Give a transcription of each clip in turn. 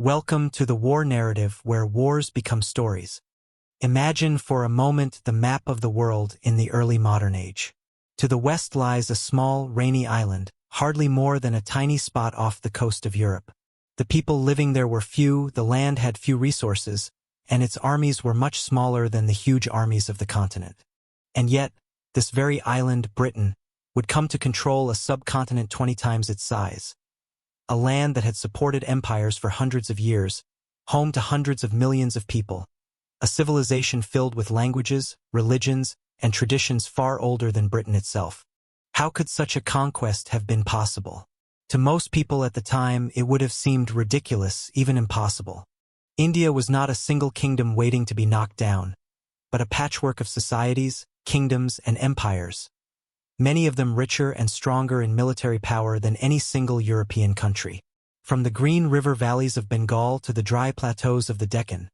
Welcome to the war narrative where wars become stories. Imagine for a moment the map of the world in the early modern age. To the west lies a small, rainy island, hardly more than a tiny spot off the coast of Europe. The people living there were few, the land had few resources, and its armies were much smaller than the huge armies of the continent. And yet, this very island, Britain, would come to control a subcontinent 20 times its size. A land that had supported empires for hundreds of years, home to hundreds of millions of people. A civilization filled with languages, religions, and traditions far older than Britain itself. How could such a conquest have been possible? To most people at the time, it would have seemed ridiculous, even impossible. India was not a single kingdom waiting to be knocked down, but a patchwork of societies, kingdoms, and empires, many of them richer and stronger in military power than any single European country. From the green river valleys of Bengal to the dry plateaus of the Deccan,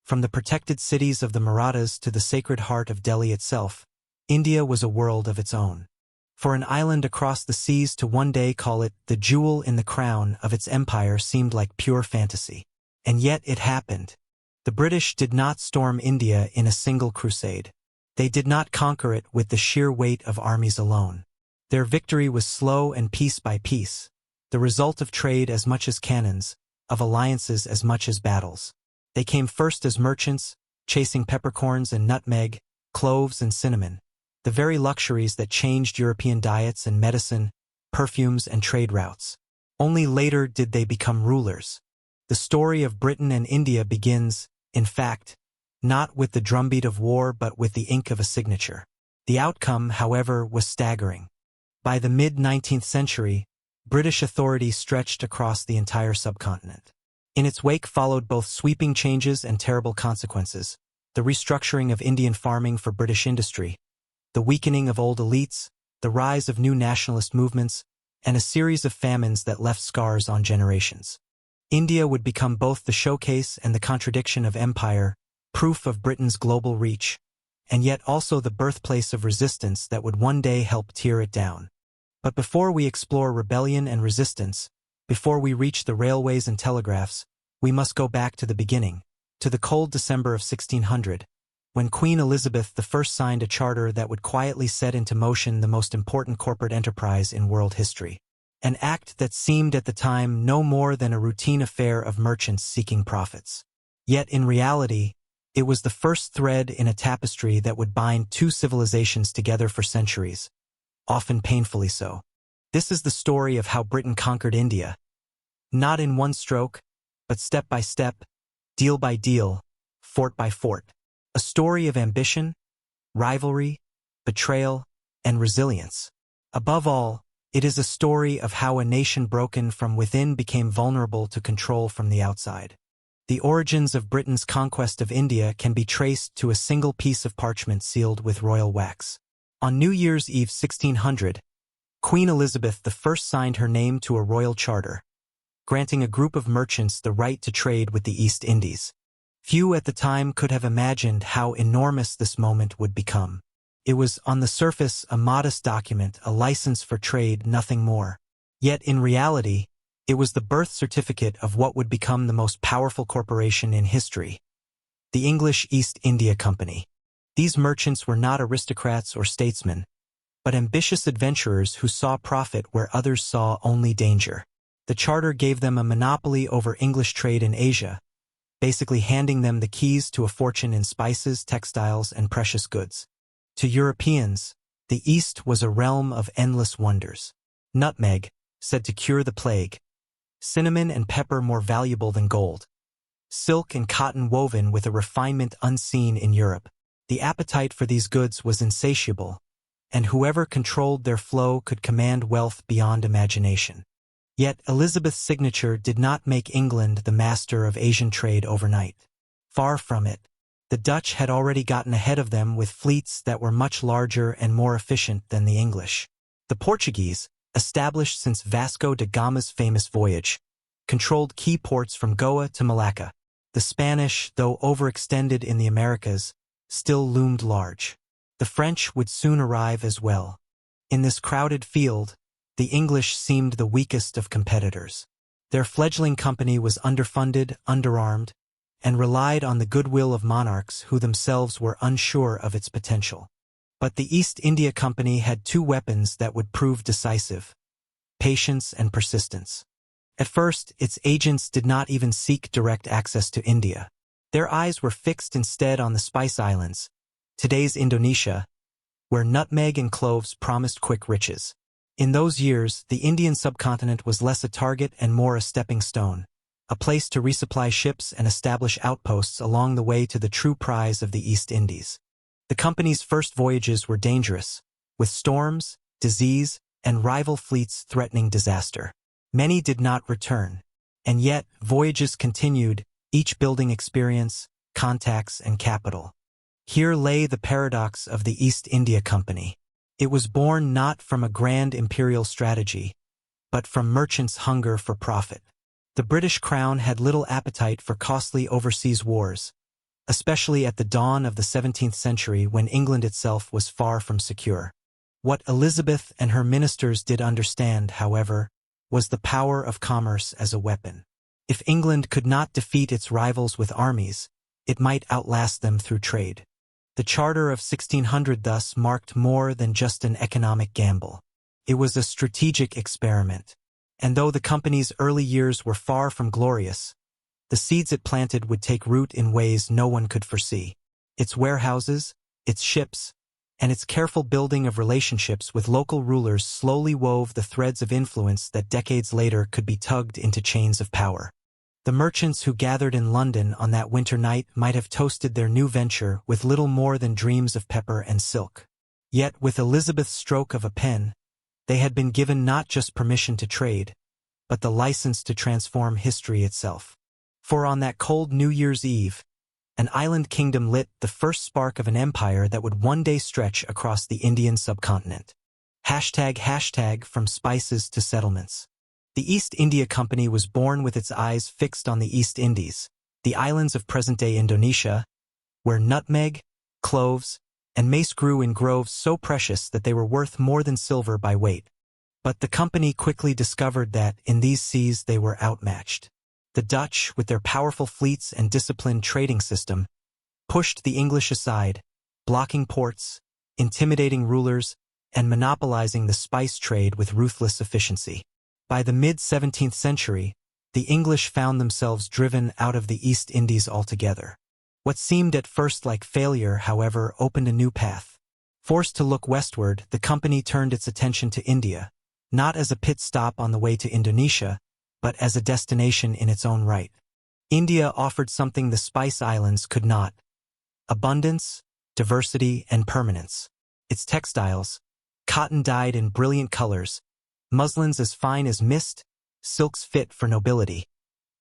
from the protected cities of the Marathas to the sacred heart of Delhi itself, India was a world of its own. For an island across the seas to one day call it the jewel in the crown of its empire seemed like pure fantasy. And yet it happened. The British did not storm India in a single crusade. They did not conquer it with the sheer weight of armies alone. Their victory was slow and piece by piece, the result of trade as much as cannons, of alliances as much as battles. They came first as merchants, chasing peppercorns and nutmeg, cloves and cinnamon, the very luxuries that changed European diets and medicine, perfumes and trade routes. Only later did they become rulers. The story of Britain and India begins, in fact, not with the drumbeat of war but with the ink of a signature. The outcome, however, was staggering. By the mid-19th century, British authority stretched across the entire subcontinent. In its wake followed both sweeping changes and terrible consequences: the restructuring of Indian farming for British industry, the weakening of old elites, the rise of new nationalist movements, and a series of famines that left scars on generations. India would become both the showcase and the contradiction of empire, proof of Britain's global reach, and yet also the birthplace of resistance that would one day help tear it down. But before we explore rebellion and resistance, before we reach the railways and telegraphs, we must go back to the beginning, to the cold December of 1600, when Queen Elizabeth I signed a charter that would quietly set into motion the most important corporate enterprise in world history. An act that seemed at the time no more than a routine affair of merchants seeking profits. Yet in reality, it was the first thread in a tapestry that would bind two civilizations together for centuries, often painfully so. This is the story of how Britain conquered India. Not in one stroke, but step by step, deal by deal, fort by fort. A story of ambition, rivalry, betrayal, and resilience. Above all, it is a story of how a nation broken from within became vulnerable to control from the outside. The origins of Britain's conquest of India can be traced to a single piece of parchment sealed with royal wax. On New Year's Eve 1600, Queen Elizabeth I signed her name to a royal charter, granting a group of merchants the right to trade with the East Indies. Few at the time could have imagined how enormous this moment would become. It was, on the surface, a modest document, a license for trade, nothing more. Yet in reality, it was the birth certificate of what would become the most powerful corporation in history, the English East India Company. These merchants were not aristocrats or statesmen, but ambitious adventurers who saw profit where others saw only danger. The charter gave them a monopoly over English trade in Asia, basically handing them the keys to a fortune in spices, textiles, and precious goods. To Europeans, the East was a realm of endless wonders. Nutmeg, said to cure the plague. Cinnamon and pepper more valuable than gold. Silk and cotton woven with a refinement unseen in Europe. The appetite for these goods was insatiable, and whoever controlled their flow could command wealth beyond imagination. Yet Elizabeth's signature did not make England the master of Asian trade overnight. Far from it. The Dutch had already gotten ahead of them with fleets that were much larger and more efficient than the English. The Portuguese, established since Vasco da Gama's famous voyage, controlled key ports from Goa to Malacca. The Spanish, though overextended in the Americas, still loomed large. The French would soon arrive as well. In this crowded field, the English seemed the weakest of competitors. Their fledgling company was underfunded, underarmed, and relied on the goodwill of monarchs who themselves were unsure of its potential. But the East India Company had two weapons that would prove decisive: patience and persistence. At first, its agents did not even seek direct access to India. Their eyes were fixed instead on the Spice Islands, today's Indonesia, where nutmeg and cloves promised quick riches. In those years, the Indian subcontinent was less a target and more a stepping stone, a place to resupply ships and establish outposts along the way to the true prize of the East Indies. The company's first voyages were dangerous, with storms, disease, and rival fleets threatening disaster. Many did not return, and yet voyages continued, each building experience, contacts, and capital. Here lay the paradox of the East India Company. It was born not from a grand imperial strategy, but from merchants' hunger for profit. The British Crown had little appetite for costly overseas wars, especially at the dawn of the 17th century when England itself was far from secure. What Elizabeth and her ministers did understand, however, was the power of commerce as a weapon. If England could not defeat its rivals with armies, it might outlast them through trade. The Charter of 1600 thus marked more than just an economic gamble. It was a strategic experiment. And though the company's early years were far from glorious, the seeds it planted would take root in ways no one could foresee. Its warehouses, its ships, and its careful building of relationships with local rulers slowly wove the threads of influence that decades later could be tugged into chains of power. The merchants who gathered in London on that winter night might have toasted their new venture with little more than dreams of pepper and silk. Yet with Elizabeth's stroke of a pen, they had been given not just permission to trade, but the license to transform history itself. For on that cold New Year's Eve, an island kingdom lit the first spark of an empire that would one day stretch across the Indian subcontinent. ## from spices to settlements. The East India Company was born with its eyes fixed on the East Indies, the islands of present-day Indonesia, where nutmeg, cloves, and mace grew in groves so precious that they were worth more than silver by weight. But the company quickly discovered that, in these seas, they were outmatched. The Dutch, with their powerful fleets and disciplined trading system, pushed the English aside, blocking ports, intimidating rulers, and monopolizing the spice trade with ruthless efficiency. By the mid-17th century, the English found themselves driven out of the East Indies altogether. What seemed at first like failure, however, opened a new path. Forced to look westward, the company turned its attention to India, not as a pit stop on the way to Indonesia, but as a destination in its own right. India offered something the Spice Islands could not: abundance, diversity, and permanence. Its textiles, cotton dyed in brilliant colors, muslins as fine as mist, silks fit for nobility,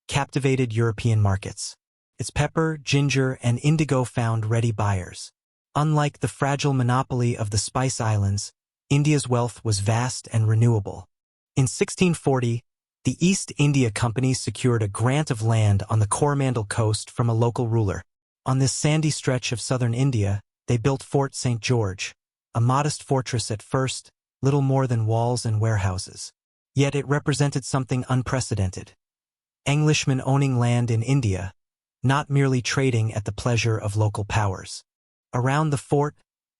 captivated European markets. Its pepper, ginger, and indigo found ready buyers. Unlike the fragile monopoly of the Spice Islands, India's wealth was vast and renewable. In 1640, the East India Company secured a grant of land on the Coromandel coast from a local ruler. On this sandy stretch of southern India, they built Fort St. George, a modest fortress at first, little more than walls and warehouses. Yet it represented something unprecedented. Englishmen owning land in India, not merely trading at the pleasure of local powers. Around the fort,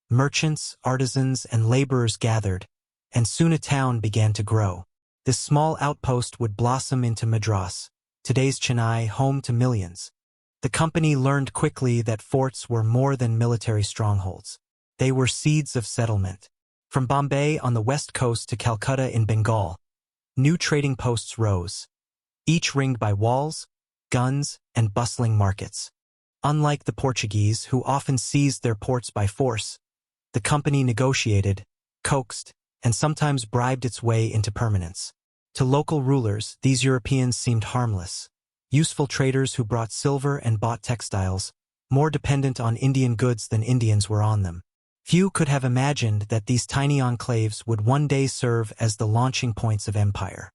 merchants, artisans, and laborers gathered, and soon a town began to grow. This small outpost would blossom into Madras, today's Chennai, home to millions. The company learned quickly that forts were more than military strongholds. They were seeds of settlement. From Bombay on the west coast to Calcutta in Bengal, new trading posts rose, each ringed by walls, guns, and bustling markets. Unlike the Portuguese, who often seized their ports by force, the company negotiated, coaxed, and sometimes bribed its way into permanence. To local rulers, these Europeans seemed harmless, useful traders who brought silver and bought textiles, more dependent on Indian goods than Indians were on them. Few could have imagined that these tiny enclaves would one day serve as the launching points of empire.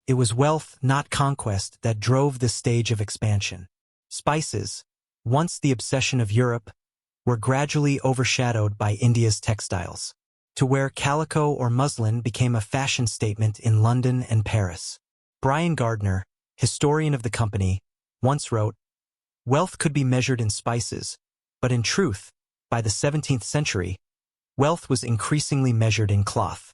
It was wealth, not conquest, that drove this stage of expansion. Spices, once the obsession of Europe, were gradually overshadowed by India's textiles. To wear calico or muslin became a fashion statement in London and Paris. Brian Gardner, historian of the company, once wrote, "Wealth could be measured in spices, but in truth, by the 17th century, wealth was increasingly measured in cloth."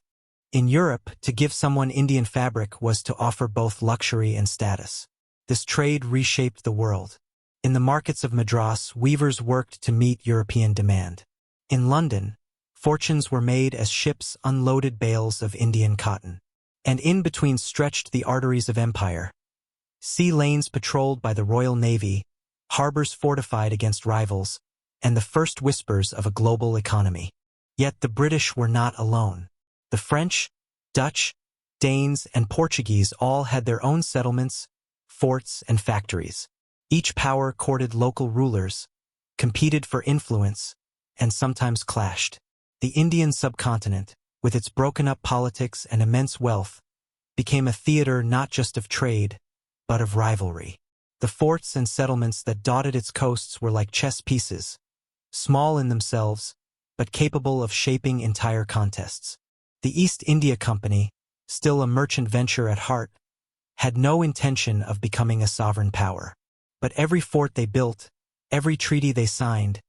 In Europe, to give someone Indian fabric was to offer both luxury and status. This trade reshaped the world. In the markets of Madras, weavers worked to meet European demand. In London, fortunes were made as ships unloaded bales of Indian cotton. And in between stretched the arteries of empire. Sea lanes patrolled by the Royal Navy, harbors fortified against rivals, and the first whispers of a global economy. Yet the British were not alone. The French, Dutch, Danes, and Portuguese all had their own settlements, forts, and factories. Each power courted local rulers, competed for influence, and sometimes clashed. The Indian subcontinent, with its broken-up politics and immense wealth, became a theater not just of trade, but of rivalry. The forts and settlements that dotted its coasts were like chess pieces, small in themselves, but capable of shaping entire contests. The East India Company, still a merchant venture at heart, had no intention of becoming a sovereign power. But every fort they built, every treaty they signed,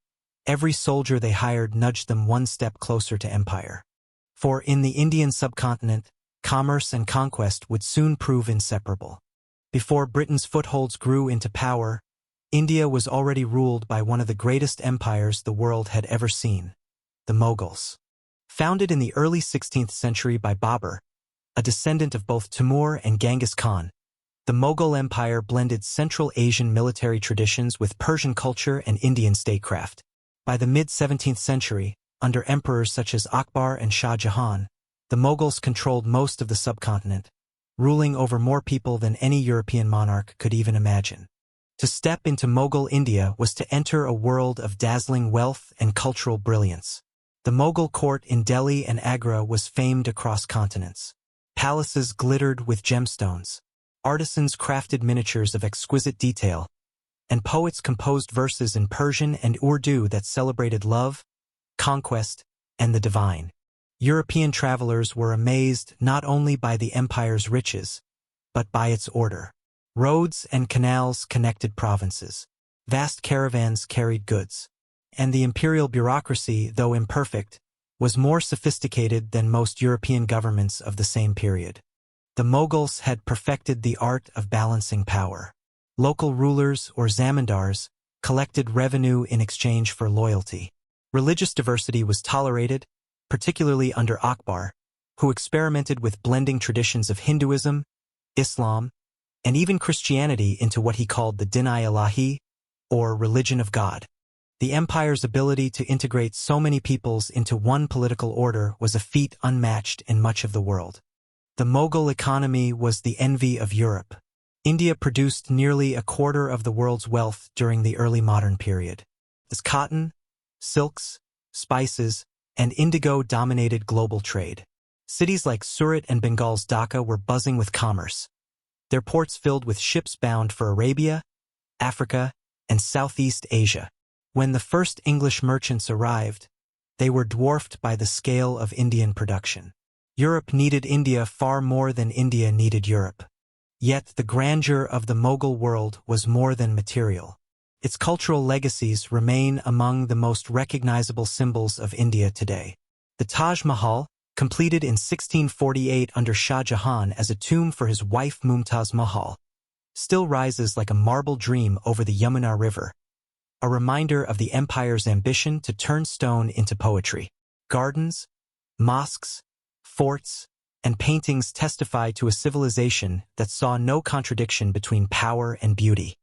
every soldier they hired nudged them one step closer to empire. For in the Indian subcontinent, commerce and conquest would soon prove inseparable. Before Britain's footholds grew into power, India was already ruled by one of the greatest empires the world had ever seen, the Mughals. Founded in the early 16th century by Babur, a descendant of both Timur and Genghis Khan, the Mughal Empire blended Central Asian military traditions with Persian culture and Indian statecraft. By the mid-17th century, under emperors such as Akbar and Shah Jahan, the Mughals controlled most of the subcontinent, ruling over more people than any European monarch could even imagine. To step into Mughal India was to enter a world of dazzling wealth and cultural brilliance. The Mughal court in Delhi and Agra was famed across continents. Palaces glittered with gemstones, artisans crafted miniatures of exquisite detail, and poets composed verses in Persian and Urdu that celebrated love, conquest, and the divine. European travelers were amazed not only by the empire's riches, but by its order. Roads and canals connected provinces. Vast caravans carried goods. And the imperial bureaucracy, though imperfect, was more sophisticated than most European governments of the same period. The Mughals had perfected the art of balancing power. Local rulers, or zamindars, collected revenue in exchange for loyalty. Religious diversity was tolerated, particularly under Akbar, who experimented with blending traditions of Hinduism, Islam, and even Christianity into what he called the Din-i-Ilahi, or religion of God. The empire's ability to integrate so many peoples into one political order was a feat unmatched in much of the world. The Mughal economy was the envy of Europe. India produced nearly a quarter of the world's wealth during the early modern period. As cotton, silks, spices, and indigo dominated global trade. Cities like Surat and Bengal's Dhaka were buzzing with commerce, their ports filled with ships bound for Arabia, Africa, and Southeast Asia. When the first English merchants arrived, they were dwarfed by the scale of Indian production. Europe needed India far more than India needed Europe. Yet the grandeur of the Mughal world was more than material. Its cultural legacies remain among the most recognizable symbols of India today. The Taj Mahal, completed in 1648 under Shah Jahan as a tomb for his wife Mumtaz Mahal, still rises like a marble dream over the Yamuna River, a reminder of the empire's ambition to turn stone into poetry. Gardens, mosques, forts, and paintings testify to a civilization that saw no contradiction between power and beauty.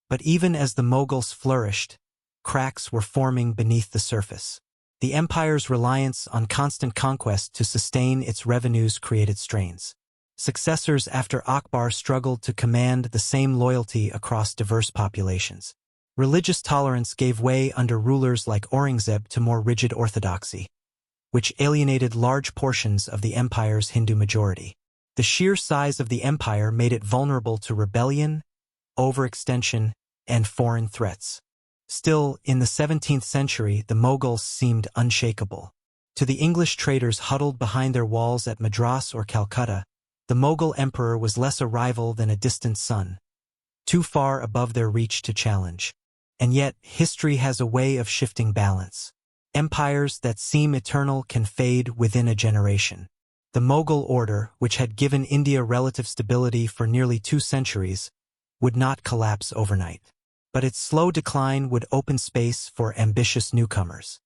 But even as the Mughals flourished, cracks were forming beneath the surface. The empire's reliance on constant conquest to sustain its revenues created strains. Successors after Akbar struggled to command the same loyalty across diverse populations. Religious tolerance gave way under rulers like Aurangzeb to more rigid orthodoxy, which alienated large portions of the empire's Hindu majority. The sheer size of the empire made it vulnerable to rebellion, overextension, and foreign threats. Still, in the 17th century, the Mughals seemed unshakable. To the English traders huddled behind their walls at Madras or Calcutta, the Mughal emperor was less a rival than a distant son. too far above their reach to challenge. And yet, history has a way of shifting balance. Empires that seem eternal can fade within a generation. The Mughal order, which had given India relative stability for nearly 2 centuries, would not collapse overnight. But its slow decline would open space for ambitious newcomers.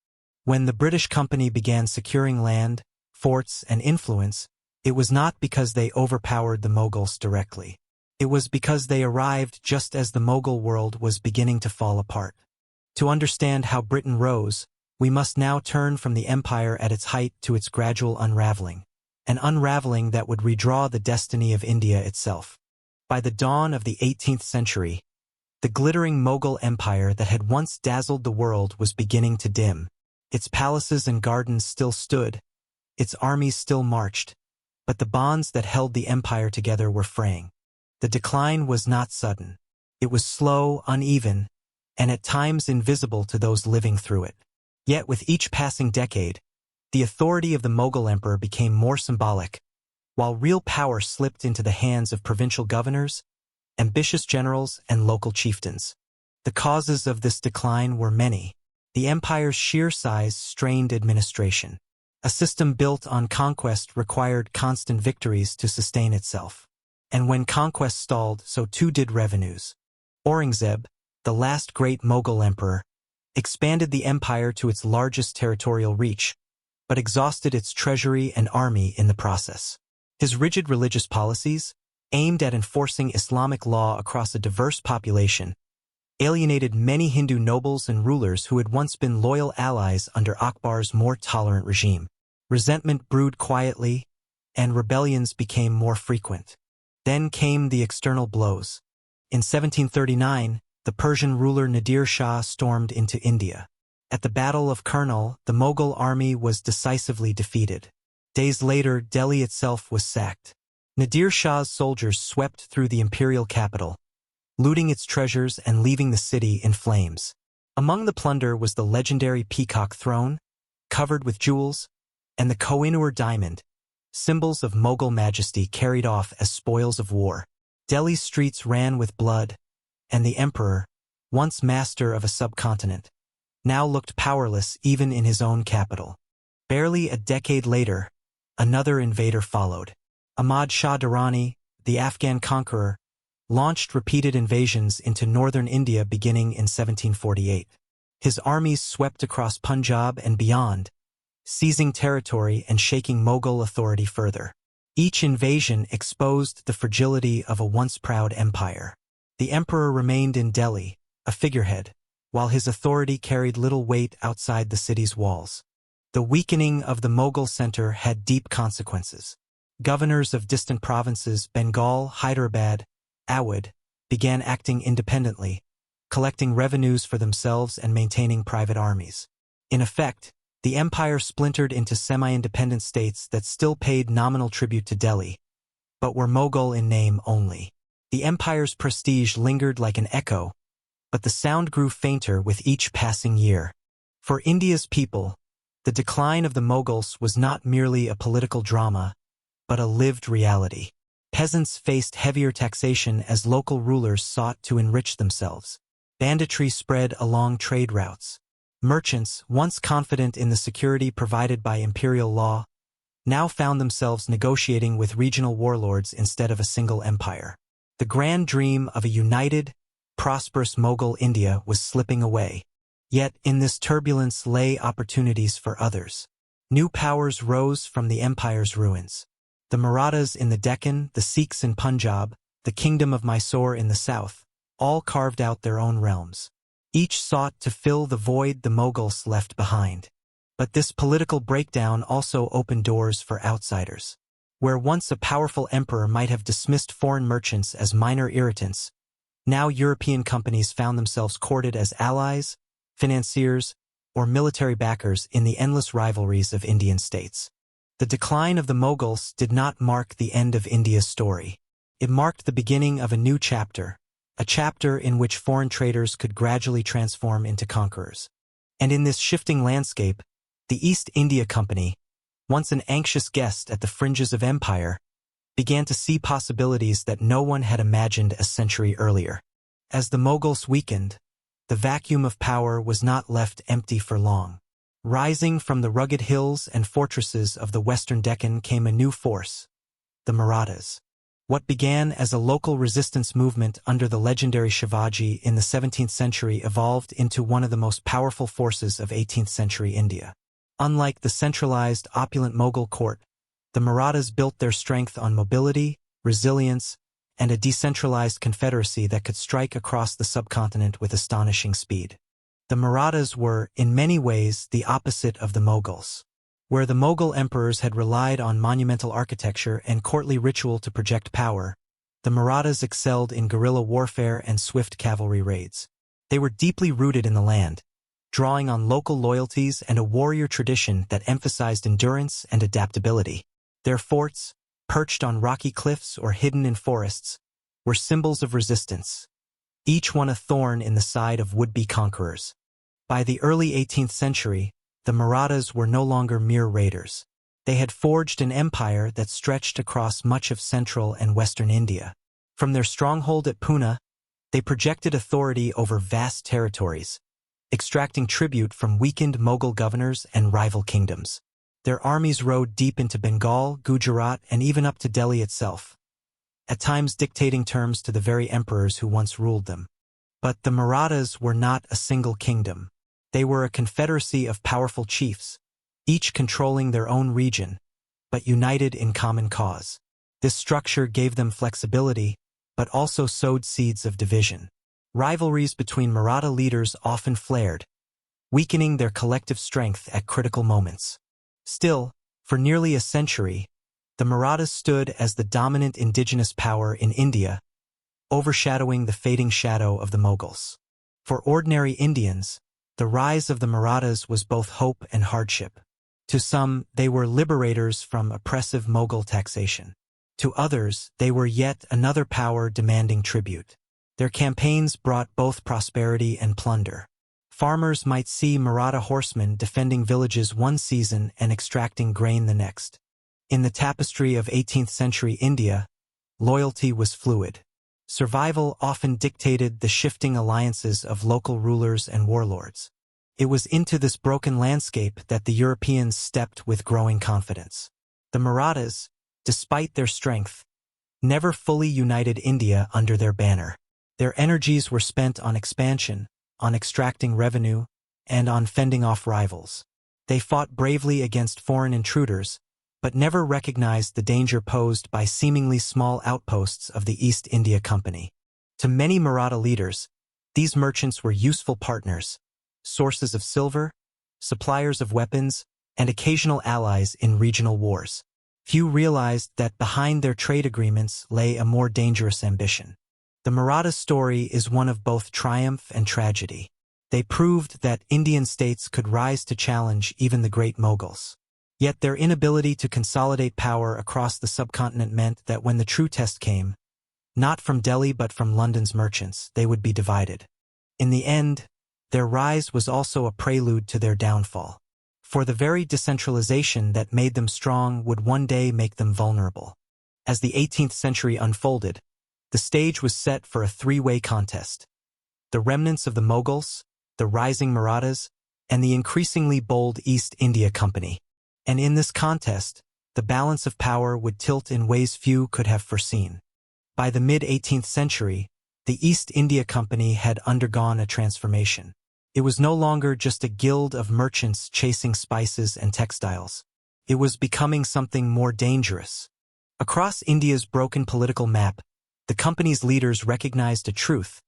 When the British Company began securing land, forts, and influence, it was not because they overpowered the Mughals directly. It was because they arrived just as the Mughal world was beginning to fall apart. To understand how Britain rose, we must now turn from the empire at its height to its gradual unraveling, an unraveling that would redraw the destiny of India itself. By the dawn of the 18th century, the glittering Mughal empire that had once dazzled the world was beginning to dim. Its palaces and gardens still stood, its armies still marched, but the bonds that held the empire together were fraying. The decline was not sudden. It was slow, uneven, and at times invisible to those living through it. Yet with each passing decade, the authority of the Mughal emperor became more symbolic, while real power slipped into the hands of provincial governors, ambitious generals, and local chieftains. The causes of this decline were many. The empire's sheer size strained administration. A system built on conquest required constant victories to sustain itself. And when conquest stalled, so too did revenues. Aurangzeb, the last great Mughal emperor, expanded the empire to its largest territorial reach, but exhausted its treasury and army in the process. His rigid religious policies, aimed at enforcing Islamic law across a diverse population, alienated many Hindu nobles and rulers who had once been loyal allies under Akbar's more tolerant regime. Resentment brewed quietly, and rebellions became more frequent. Then came the external blows. In 1739, the Persian ruler Nadir Shah stormed into India. At the Battle of Kurnool, the Mughal army was decisively defeated. Days later, Delhi itself was sacked. Nadir Shah's soldiers swept through the imperial capital, looting its treasures and leaving the city in flames. Among the plunder was the legendary peacock throne, covered with jewels, and the Kohinoor diamond, symbols of Mughal majesty carried off as spoils of war. Delhi's streets ran with blood, and the emperor, once master of a subcontinent, now looked powerless even in his own capital. Barely a decade later, another invader followed. Ahmad Shah Durrani, the Afghan conqueror, launched repeated invasions into northern India beginning in 1748. His armies swept across Punjab and beyond, seizing territory and shaking Mughal authority further. Each invasion exposed the fragility of a once proud empire. The emperor remained in Delhi, a figurehead, while his authority carried little weight outside the city's walls. The weakening of the Mughal center had deep consequences. Governors of distant provinces, Bengal, Hyderabad, Awadh, began acting independently, collecting revenues for themselves and maintaining private armies. In effect, the empire splintered into semi-independent states that still paid nominal tribute to Delhi, but were Mughal in name only. The empire's prestige lingered like an echo, but the sound grew fainter with each passing year. For India's people, the decline of the Mughals was not merely a political drama, but a lived reality. Peasants faced heavier taxation as local rulers sought to enrich themselves. Banditry spread along trade routes. Merchants, once confident in the security provided by imperial law, now found themselves negotiating with regional warlords instead of a single empire. The grand dream of a united, prosperous Mughal India was slipping away. Yet in this turbulence lay opportunities for others. New powers rose from the empire's ruins. The Marathas in the Deccan, the Sikhs in Punjab, the kingdom of Mysore in the south, all carved out their own realms. Each sought to fill the void the Mughals left behind. But this political breakdown also opened doors for outsiders. Where once a powerful emperor might have dismissed foreign merchants as minor irritants, now European companies found themselves courted as allies, financiers, or military backers in the endless rivalries of Indian states. The decline of the Mughals did not mark the end of India's story. It marked the beginning of a new chapter, a chapter in which foreign traders could gradually transform into conquerors. And in this shifting landscape, the East India Company, once an anxious guest at the fringes of empire, began to see possibilities that no one had imagined a century earlier. As the Mughals weakened, the vacuum of power was not left empty for long. Rising from the rugged hills and fortresses of the western Deccan came a new force, the Marathas. What began as a local resistance movement under the legendary Shivaji in the 17th century evolved into one of the most powerful forces of 18th century India. Unlike the centralized, opulent Mughal court, the Marathas built their strength on mobility, resilience, and a decentralized confederacy that could strike across the subcontinent with astonishing speed. The Marathas were, in many ways, the opposite of the Mughals. Where the Mughal emperors had relied on monumental architecture and courtly ritual to project power, the Marathas excelled in guerrilla warfare and swift cavalry raids. They were deeply rooted in the land, drawing on local loyalties and a warrior tradition that emphasized endurance and adaptability. Their forts, perched on rocky cliffs or hidden in forests, were symbols of resistance, each one a thorn in the side of would-be conquerors. By the early 18th century, the Marathas were no longer mere raiders. They had forged an empire that stretched across much of central and western India. From their stronghold at Pune, they projected authority over vast territories, extracting tribute from weakened Mughal governors and rival kingdoms. Their armies rode deep into Bengal, Gujarat, and even up to Delhi itself, at times dictating terms to the very emperors who once ruled them. But the Marathas were not a single kingdom. They were a confederacy of powerful chiefs, each controlling their own region, but united in common cause. This structure gave them flexibility, but also sowed seeds of division. Rivalries between Maratha leaders often flared, weakening their collective strength at critical moments. Still, for nearly a century, the Marathas stood as the dominant indigenous power in India, overshadowing the fading shadow of the Mughals. For ordinary Indians, the rise of the Marathas was both hope and hardship. To some, they were liberators from oppressive Mughal taxation. To others, they were yet another power demanding tribute. Their campaigns brought both prosperity and plunder. Farmers might see Maratha horsemen defending villages one season and extracting grain the next. In the tapestry of 18th century India, loyalty was fluid. Survival often dictated the shifting alliances of local rulers and warlords. It was into this broken landscape that the Europeans stepped with growing confidence. The Marathas, despite their strength, never fully united India under their banner. Their energies were spent on expansion, on extracting revenue, and on fending off rivals. They fought bravely against foreign intruders, but never recognized the danger posed by seemingly small outposts of the East India Company. To many Maratha leaders, these merchants were useful partners, sources of silver, suppliers of weapons, and occasional allies in regional wars. Few realized that behind their trade agreements lay a more dangerous ambition. The Maratha story is one of both triumph and tragedy. They proved that Indian states could rise to challenge even the great Mughals. Yet their inability to consolidate power across the subcontinent meant that when the true test came, not from Delhi but from London's merchants, they would be divided. In the end, their rise was also a prelude to their downfall. For the very decentralization that made them strong would one day make them vulnerable. As the 18th century unfolded, the stage was set for a three-way contest. The remnants of the Mughals, the rising Marathas, and the increasingly bold East India Company. And in this contest, the balance of power would tilt in ways few could have foreseen. By the mid-18th century, the East India Company had undergone a transformation. It was no longer just a guild of merchants chasing spices and textiles. It was becoming something more dangerous. Across India's broken political map, the company's leaders recognized a truth.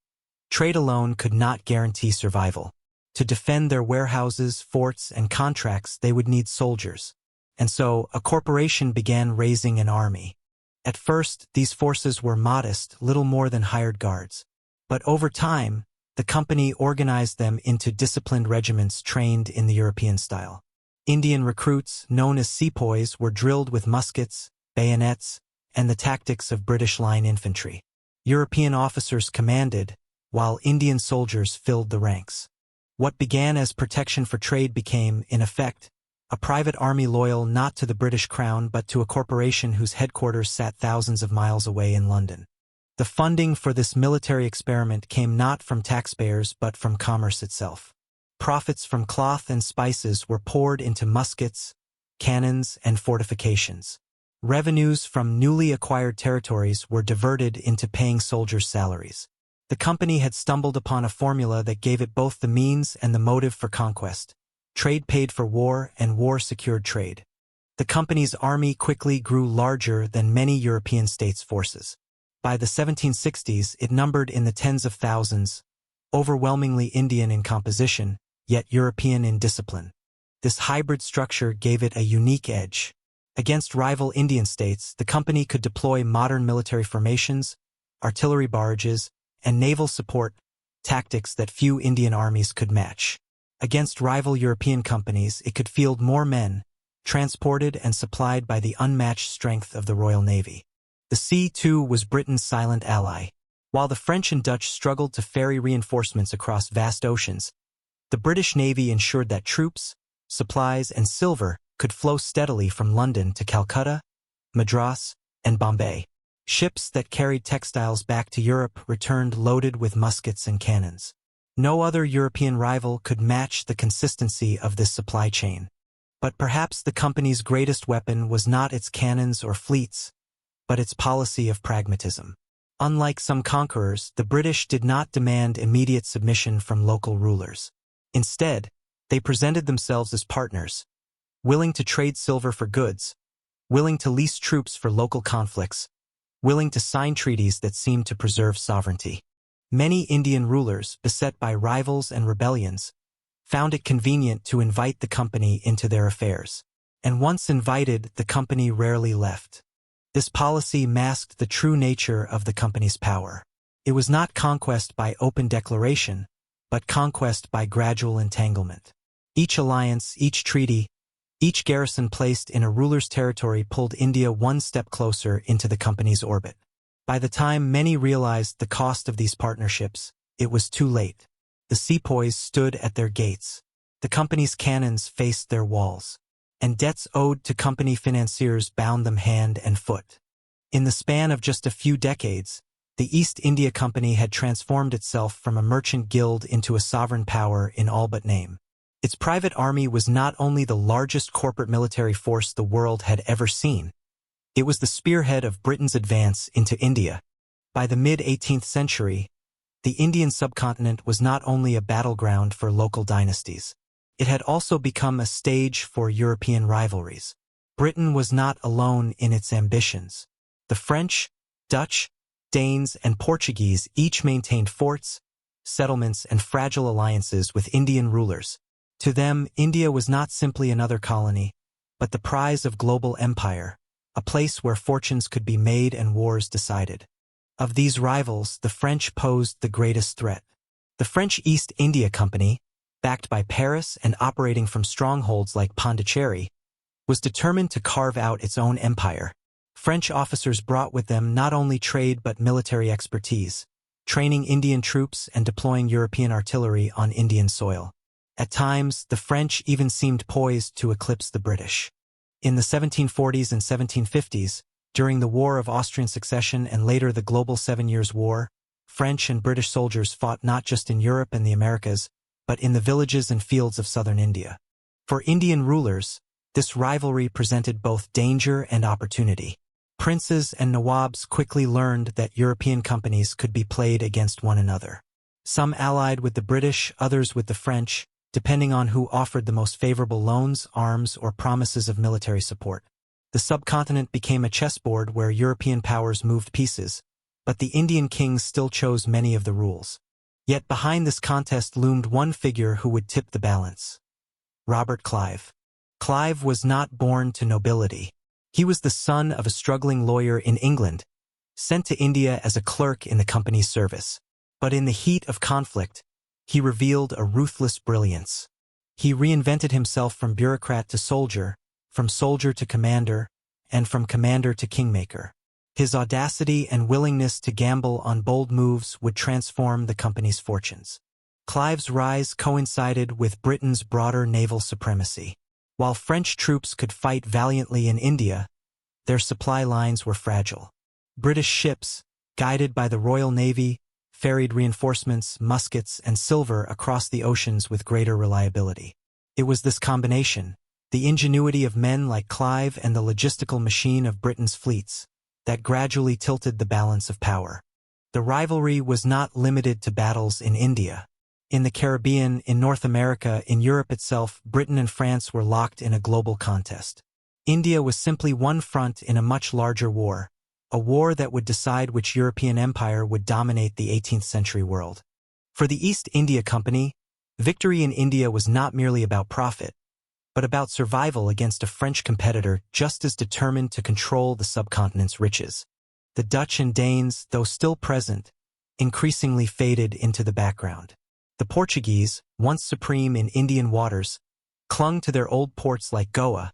Trade alone could not guarantee survival. To defend their warehouses, forts, and contracts, they would need soldiers. And so, a corporation began raising an army. At first, these forces were modest, little more than hired guards. But over time, the company organized them into disciplined regiments trained in the European style. Indian recruits, known as sepoys, were drilled with muskets, bayonets, and the tactics of British line infantry. European officers commanded, while Indian soldiers filled the ranks. What began as protection for trade became, in effect, a private army loyal not to the British crown but to a corporation whose headquarters sat thousands of miles away in London. The funding for this military experiment came not from taxpayers but from commerce itself. Profits from cloth and spices were poured into muskets, cannons, and fortifications. Revenues from newly acquired territories were diverted into paying soldiers' salaries. The company had stumbled upon a formula that gave it both the means and the motive for conquest. Trade paid for war, and war secured trade. The company's army quickly grew larger than many European states' forces. By the 1760s, it numbered in the tens of thousands, overwhelmingly Indian in composition, yet European in discipline. This hybrid structure gave it a unique edge. Against rival Indian states, the company could deploy modern military formations, artillery barrages, and naval support, tactics that few Indian armies could match. Against rival European companies, it could field more men, transported and supplied by the unmatched strength of the Royal Navy. The sea, too, was Britain's silent ally. While the French and Dutch struggled to ferry reinforcements across vast oceans, the British Navy ensured that troops, supplies, and silver could flow steadily from London to Calcutta, Madras, and Bombay. Ships that carried textiles back to Europe returned loaded with muskets and cannons. No other European rival could match the consistency of this supply chain. But perhaps the company's greatest weapon was not its cannons or fleets, but its policy of pragmatism. Unlike some conquerors, the British did not demand immediate submission from local rulers. Instead, they presented themselves as partners, willing to trade silver for goods, willing to lease troops for local conflicts, willing to sign treaties that seemed to preserve sovereignty. Many Indian rulers, beset by rivals and rebellions, found it convenient to invite the company into their affairs. And once invited, the company rarely left. This policy masked the true nature of the company's power. It was not conquest by open declaration, but conquest by gradual entanglement. Each alliance, each treaty, each garrison placed in a ruler's territory pulled India one step closer into the company's orbit. By the time many realized the cost of these partnerships, it was too late. The sepoys stood at their gates. The company's cannons faced their walls. And debts owed to company financiers bound them hand and foot. In the span of just a few decades, the East India Company had transformed itself from a merchant guild into a sovereign power in all but name. Its private army was not only the largest corporate military force the world had ever seen, it was the spearhead of Britain's advance into India. By the mid-18th century, the Indian subcontinent was not only a battleground for local dynasties. It had also become a stage for European rivalries. Britain was not alone in its ambitions. The French, Dutch, Danes, and Portuguese each maintained forts, settlements, and fragile alliances with Indian rulers. To them, India was not simply another colony, but the prize of global empire, a place where fortunes could be made and wars decided. Of these rivals, the French posed the greatest threat. The French East India Company, backed by Paris and operating from strongholds like Pondicherry, was determined to carve out its own empire. French officers brought with them not only trade but military expertise, training Indian troops and deploying European artillery on Indian soil. At times, the French even seemed poised to eclipse the British. In the 1740s and 1750s, during the War of Austrian Succession and later the Global 7 Years' War, French and British soldiers fought not just in Europe and the Americas, but in the villages and fields of southern India. For Indian rulers, this rivalry presented both danger and opportunity. Princes and Nawabs quickly learned that European companies could be played against one another. Some allied with the British, others with the French, depending on who offered the most favorable loans, arms, or promises of military support. The subcontinent became a chessboard where European powers moved pieces, but the Indian kings still chose many of the rules. Yet behind this contest loomed one figure who would tip the balance: Robert Clive. Clive was not born to nobility. He was the son of a struggling lawyer in England, sent to India as a clerk in the company's service. But in the heat of conflict, he revealed a ruthless brilliance. He reinvented himself from bureaucrat to soldier, from soldier to commander, and from commander to kingmaker. His audacity and willingness to gamble on bold moves would transform the company's fortunes. Clive's rise coincided with Britain's broader naval supremacy. While French troops could fight valiantly in India, their supply lines were fragile. British ships, guided by the Royal Navy, ferried reinforcements, muskets, and silver across the oceans with greater reliability. It was this combination, the ingenuity of men like Clive and the logistical machine of Britain's fleets, that gradually tilted the balance of power. The rivalry was not limited to battles in India. In the Caribbean, in North America, in Europe itself, Britain and France were locked in a global contest. India was simply one front in a much larger war, a war that would decide which European empire would dominate the 18th century world. For the East India Company, victory in India was not merely about profit, but about survival against a French competitor just as determined to control the subcontinent's riches. The Dutch and Danes, though still present, increasingly faded into the background. The Portuguese, once supreme in Indian waters, clung to their old ports like Goa,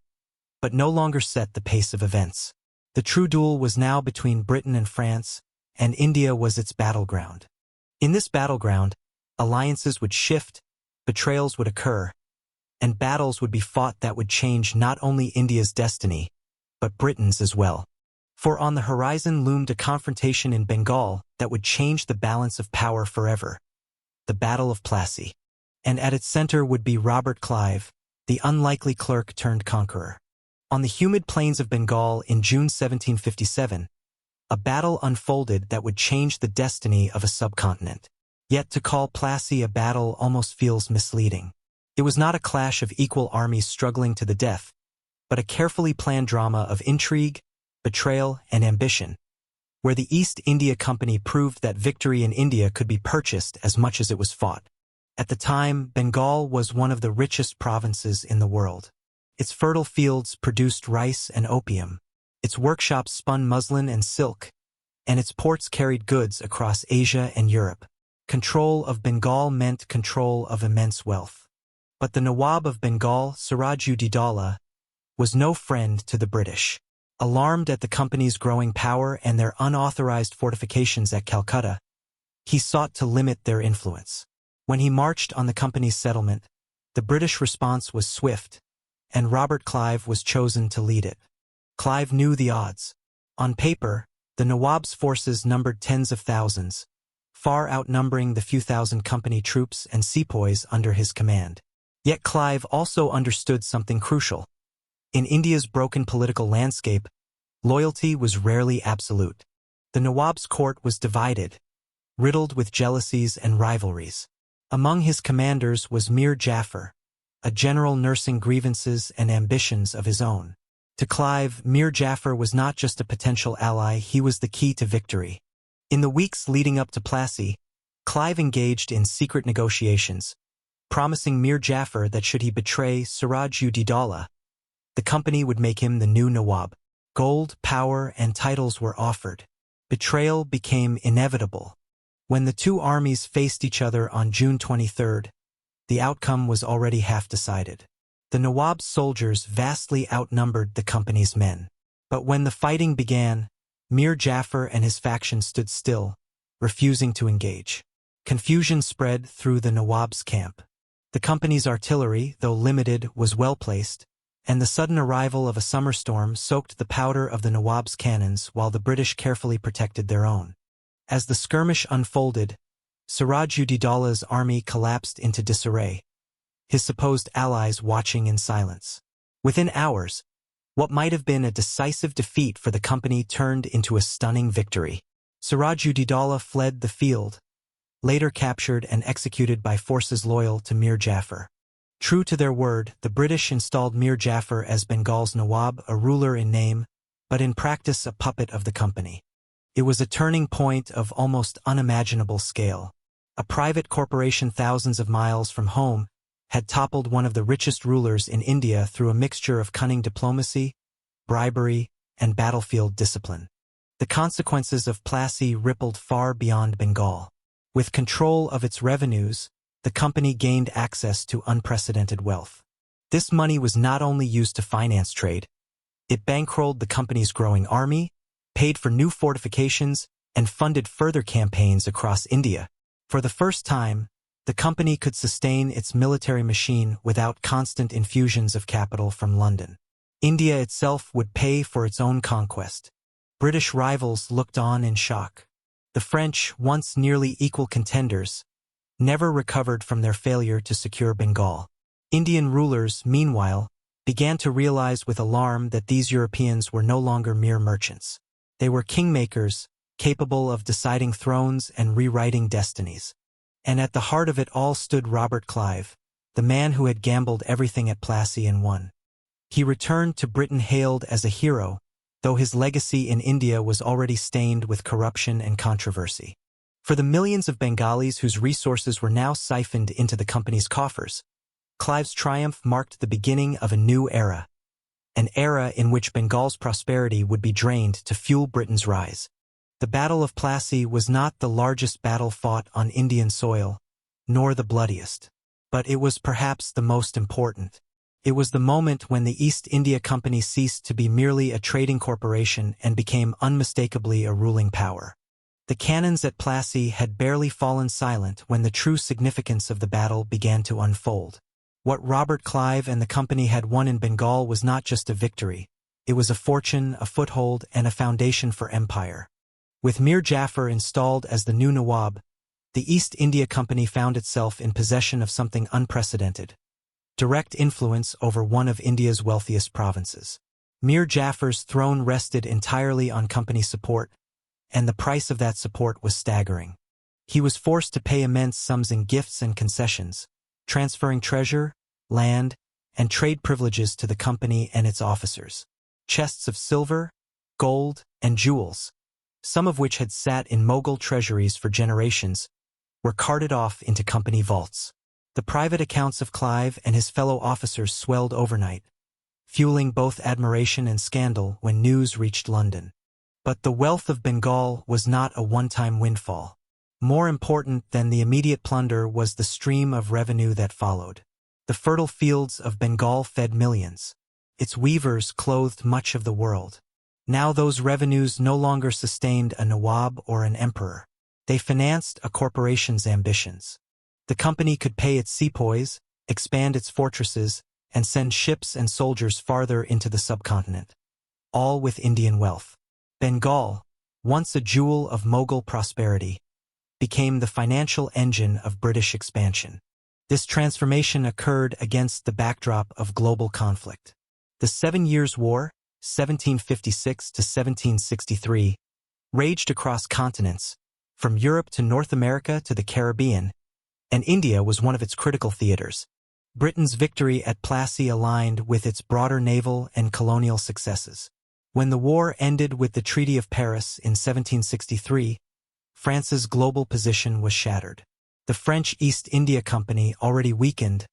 but no longer set the pace of events. The true duel was now between Britain and France, and India was its battleground. In this battleground, alliances would shift, betrayals would occur, and battles would be fought that would change not only India's destiny, but Britain's as well. For on the horizon loomed a confrontation in Bengal that would change the balance of power forever. The Battle of Plassey. And at its center would be Robert Clive, the unlikely clerk turned conqueror. On the humid plains of Bengal in June 1757, a battle unfolded that would change the destiny of a subcontinent. Yet to call Plassey a battle almost feels misleading. It was not a clash of equal armies struggling to the death, but a carefully planned drama of intrigue, betrayal, and ambition, where the East India Company proved that victory in India could be purchased as much as it was fought. At the time, Bengal was one of the richest provinces in the world. Its fertile fields produced rice and opium, its workshops spun muslin and silk, and its ports carried goods across Asia and Europe. Control of Bengal meant control of immense wealth. But the Nawab of Bengal, Siraj-ud-Dowlah, was no friend to the British. Alarmed at the company's growing power and their unauthorized fortifications at Calcutta, he sought to limit their influence. When he marched on the company's settlement, the British response was swift, and Robert Clive was chosen to lead it. Clive knew the odds. On paper, the Nawab's forces numbered tens of thousands, far outnumbering the few thousand company troops and sepoys under his command. Yet Clive also understood something crucial. In India's broken political landscape, loyalty was rarely absolute. The Nawab's court was divided, riddled with jealousies and rivalries. Among his commanders was Mir Jafar, a general nursing grievances and ambitions of his own. To Clive, Mir Jafar was not just a potential ally, he was the key to victory. In the weeks leading up to Plassey, Clive engaged in secret negotiations, promising Mir Jafar that should he betray Siraj-ud-Dowlah, the company would make him the new Nawab. Gold, power, and titles were offered. Betrayal became inevitable. When the two armies faced each other on June 23, the outcome was already half decided. The Nawab's soldiers vastly outnumbered the company's men. But when the fighting began, Mir Jafar and his faction stood still, refusing to engage. Confusion spread through the Nawab's camp. The company's artillery, though limited, was well placed, and the sudden arrival of a summer storm soaked the powder of the Nawab's cannons while the British carefully protected their own. As the skirmish unfolded, Siraj-ud-Dowlah's army collapsed into disarray, his supposed allies watching in silence. Within hours, what might have been a decisive defeat for the company turned into a stunning victory. Siraj-ud-Dowlah fled the field, later captured and executed by forces loyal to Mir Jafar. True to their word, the British installed Mir Jafar as Bengal's Nawab, a ruler in name, but in practice a puppet of the company. It was a turning point of almost unimaginable scale. A private corporation thousands of miles from home had toppled one of the richest rulers in India through a mixture of cunning diplomacy, bribery, and battlefield discipline. The consequences of Plassey rippled far beyond Bengal. With control of its revenues, the company gained access to unprecedented wealth. This money was not only used to finance trade, it bankrolled the company's growing army, paid for new fortifications, and funded further campaigns across India. For the first time, the company could sustain its military machine without constant infusions of capital from London. India itself would pay for its own conquest. British rivals looked on in shock. The French, once nearly equal contenders, never recovered from their failure to secure Bengal. Indian rulers, meanwhile, began to realize with alarm that these Europeans were no longer mere merchants. They were kingmakers, capable of deciding thrones and rewriting destinies. And at the heart of it all stood Robert Clive, the man who had gambled everything at Plassey and won. He returned to Britain hailed as a hero, though his legacy in India was already stained with corruption and controversy. For the millions of Bengalis whose resources were now siphoned into the company's coffers, Clive's triumph marked the beginning of a new era, an era in which Bengal's prosperity would be drained to fuel Britain's rise. The Battle of Plassey was not the largest battle fought on Indian soil, nor the bloodiest, but it was perhaps the most important. It was the moment when the East India Company ceased to be merely a trading corporation and became unmistakably a ruling power. The cannons at Plassey had barely fallen silent when the true significance of the battle began to unfold. What Robert Clive and the company had won in Bengal was not just a victory, it was a fortune, a foothold, and a foundation for empire. With Mir Jafar installed as the new Nawab, the East India Company found itself in possession of something unprecedented: direct influence over one of India's wealthiest provinces. Mir Jafar's throne rested entirely on company support, and the price of that support was staggering. He was forced to pay immense sums in gifts and concessions, transferring treasure, land, and trade privileges to the company and its officers. Chests of silver, gold, and jewels, some of which had sat in Mughal treasuries for generations, were carted off into company vaults. The private accounts of Clive and his fellow officers swelled overnight, fueling both admiration and scandal when news reached London. But the wealth of Bengal was not a one-time windfall. More important than the immediate plunder was the stream of revenue that followed. The fertile fields of Bengal fed millions. Its weavers clothed much of the world. Now those revenues no longer sustained a Nawab or an emperor. They financed a corporation's ambitions. The company could pay its sepoys, expand its fortresses, and send ships and soldiers farther into the subcontinent, all with Indian wealth. Bengal, once a jewel of Mughal prosperity, became the financial engine of British expansion. This transformation occurred against the backdrop of global conflict. The 7 Years' War, 1756 to 1763, raged across continents, from Europe to North America to the Caribbean, and India was one of its critical theaters. Britain's victory at Plassey aligned with its broader naval and colonial successes. When the war ended with the Treaty of Paris in 1763, France's global position was shattered. The French East India Company, already weakened,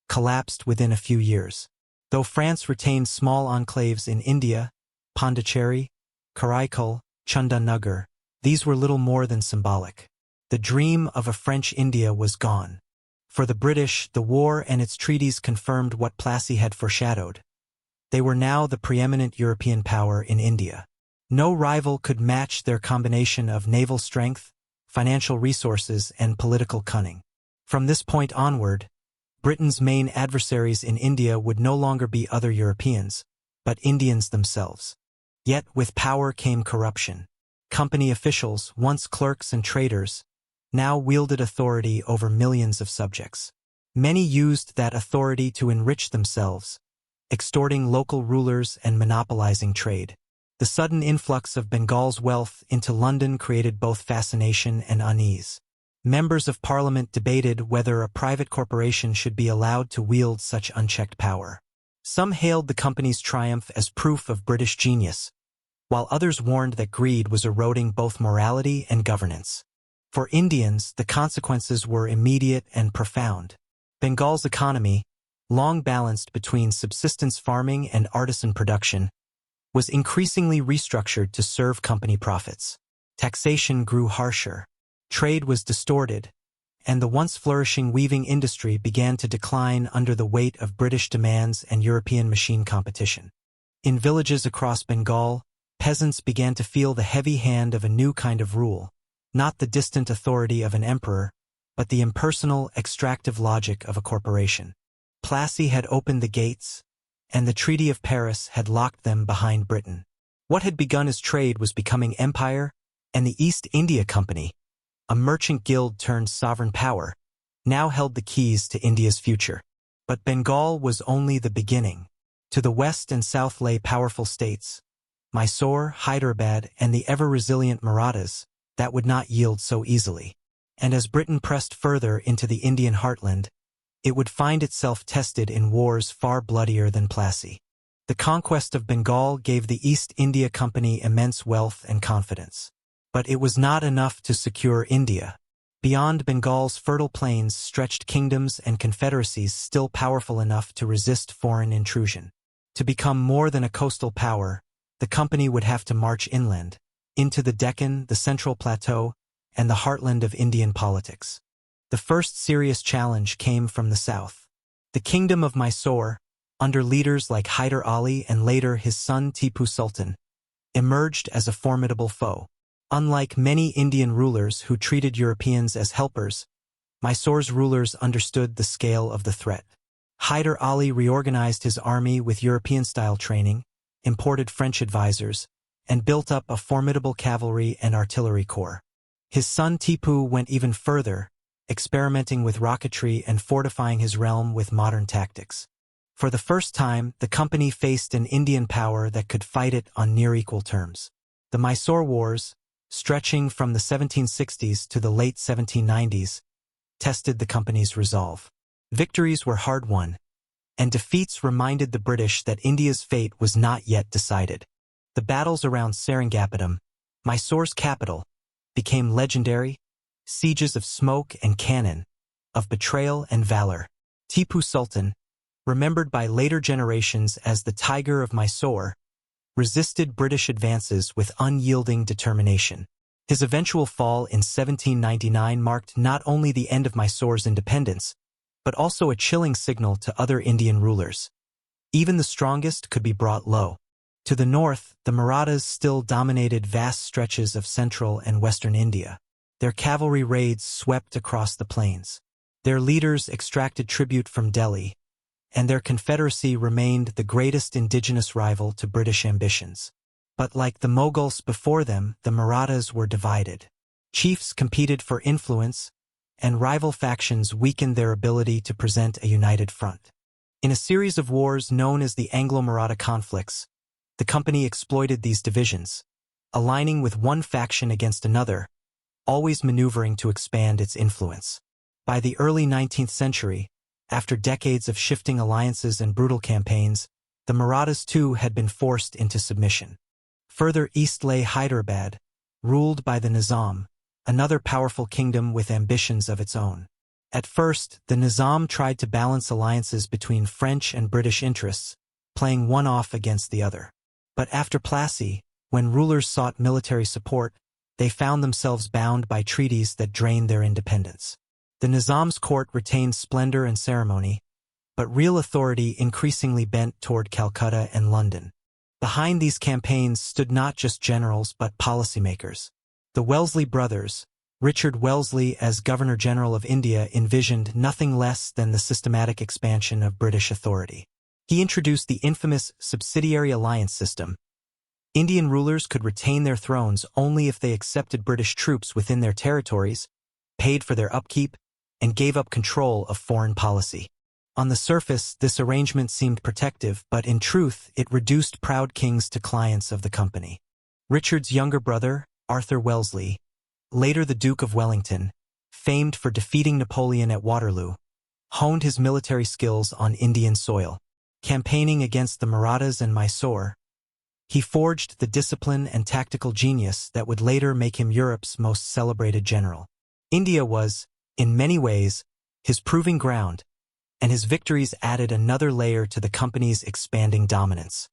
collapsed within a few years. Though France retained small enclaves in India, Pondicherry, Karaikal, Chandan, these were little more than symbolic. The dream of a French India was gone. For the British, the war and its treaties confirmed what Plassey had foreshadowed. They were now the preeminent European power in India. No rival could match their combination of naval strength, financial resources, and political cunning. From this point onward, Britain's main adversaries in India would no longer be other Europeans, but Indians themselves. Yet with power came corruption. Company officials, once clerks and traders, now wielded authority over millions of subjects. Many used that authority to enrich themselves, extorting local rulers and monopolizing trade. The sudden influx of Bengal's wealth into London created both fascination and unease. Members of Parliament debated whether a private corporation should be allowed to wield such unchecked power. Some hailed the company's triumph as proof of British genius, while others warned that greed was eroding both morality and governance. For Indians, the consequences were immediate and profound. Bengal's economy, long balanced between subsistence farming and artisan production, was increasingly restructured to serve company profits. Taxation grew harsher, trade was distorted, and the once flourishing weaving industry began to decline under the weight of British demands and European machine competition. In villages across Bengal, peasants began to feel the heavy hand of a new kind of rule, not the distant authority of an emperor, but the impersonal, extractive logic of a corporation. Plassey had opened the gates, and the Treaty of Paris had locked them behind Britain. What had begun as trade was becoming empire, and the East India Company, a merchant guild turned sovereign power, now held the keys to India's future. But Bengal was only the beginning. To the west and south lay powerful states, Mysore, Hyderabad, and the ever-resilient Marathas, that would not yield so easily. And as Britain pressed further into the Indian heartland, it would find itself tested in wars far bloodier than Plassey. The conquest of Bengal gave the East India Company immense wealth and confidence. But it was not enough to secure India. Beyond Bengal's fertile plains stretched kingdoms and confederacies still powerful enough to resist foreign intrusion. To become more than a coastal power, the company would have to march inland, into the Deccan, the Central Plateau, and the heartland of Indian politics. The first serious challenge came from the south. The kingdom of Mysore, under leaders like Hyder Ali and later his son Tipu Sultan, emerged as a formidable foe. Unlike many Indian rulers who treated Europeans as helpers, Mysore's rulers understood the scale of the threat. Hyder Ali reorganized his army with European-style training, imported French advisors, and built up a formidable cavalry and artillery corps. His son Tipu went even further, experimenting with rocketry and fortifying his realm with modern tactics. For the first time, the company faced an Indian power that could fight it on near-equal terms. The Mysore Wars, stretching from the 1760s to the late 1790s, tested the company's resolve. Victories were hard-won, and defeats reminded the British that India's fate was not yet decided. The battles around Seringapatam, Mysore's capital, became legendary, sieges of smoke and cannon, of betrayal and valor. Tipu Sultan, remembered by later generations as the Tiger of Mysore, resisted British advances with unyielding determination. His eventual fall in 1799 marked not only the end of Mysore's independence, but also a chilling signal to other Indian rulers. Even the strongest could be brought low. To the north, the Marathas still dominated vast stretches of central and western India. Their cavalry raids swept across the plains. Their leaders extracted tribute from Delhi, and their confederacy remained the greatest indigenous rival to British ambitions. But like the Mughals before them, the Marathas were divided. Chiefs competed for influence, and rival factions weakened their ability to present a united front. In a series of wars known as the Anglo-Maratha conflicts, the company exploited these divisions, aligning with one faction against another, always maneuvering to expand its influence. By the early 19th century, after decades of shifting alliances and brutal campaigns, the Marathas too had been forced into submission. Further east lay Hyderabad, ruled by the Nizam, another powerful kingdom with ambitions of its own. At first, the Nizam tried to balance alliances between French and British interests, playing one off against the other. But after Plassey, when rulers sought military support, they found themselves bound by treaties that drained their independence. The Nizam's court retained splendor and ceremony, but real authority increasingly bent toward Calcutta and London. Behind these campaigns stood not just generals but policymakers. The Wellesley brothers, Richard Wellesley as Governor-General of India, envisioned nothing less than the systematic expansion of British authority. He introduced the infamous subsidiary alliance system. Indian rulers could retain their thrones only if they accepted British troops within their territories, paid for their upkeep, and gave up control of foreign policy. On the surface, this arrangement seemed protective, but in truth, it reduced proud kings to clients of the company. Richard's younger brother, Arthur Wellesley, later the Duke of Wellington, famed for defeating Napoleon at Waterloo, honed his military skills on Indian soil. Campaigning against the Marathas and Mysore, he forged the discipline and tactical genius that would later make him Europe's most celebrated general. India was, in many ways, his proving ground, and his victories added another layer to the company's expanding dominance.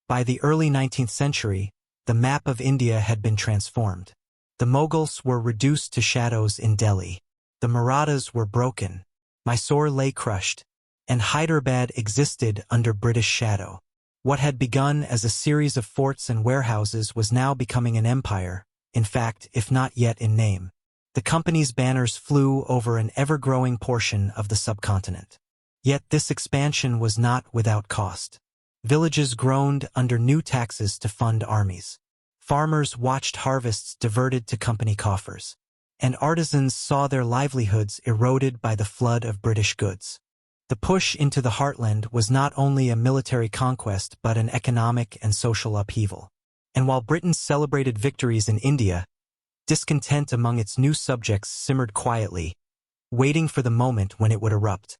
By the early 19th century, the map of India had been transformed. The Mughals were reduced to shadows in Delhi. The Marathas were broken. Mysore lay crushed, and Hyderabad existed under British shadow. What had begun as a series of forts and warehouses was now becoming an empire, in fact, if not yet in name. The company's banners flew over an ever-growing portion of the subcontinent. Yet this expansion was not without cost. Villages groaned under new taxes to fund armies. Farmers watched harvests diverted to company coffers, and artisans saw their livelihoods eroded by the flood of British goods. The push into the heartland was not only a military conquest but an economic and social upheaval. And while Britain celebrated victories in India, discontent among its new subjects simmered quietly, waiting for the moment when it would erupt.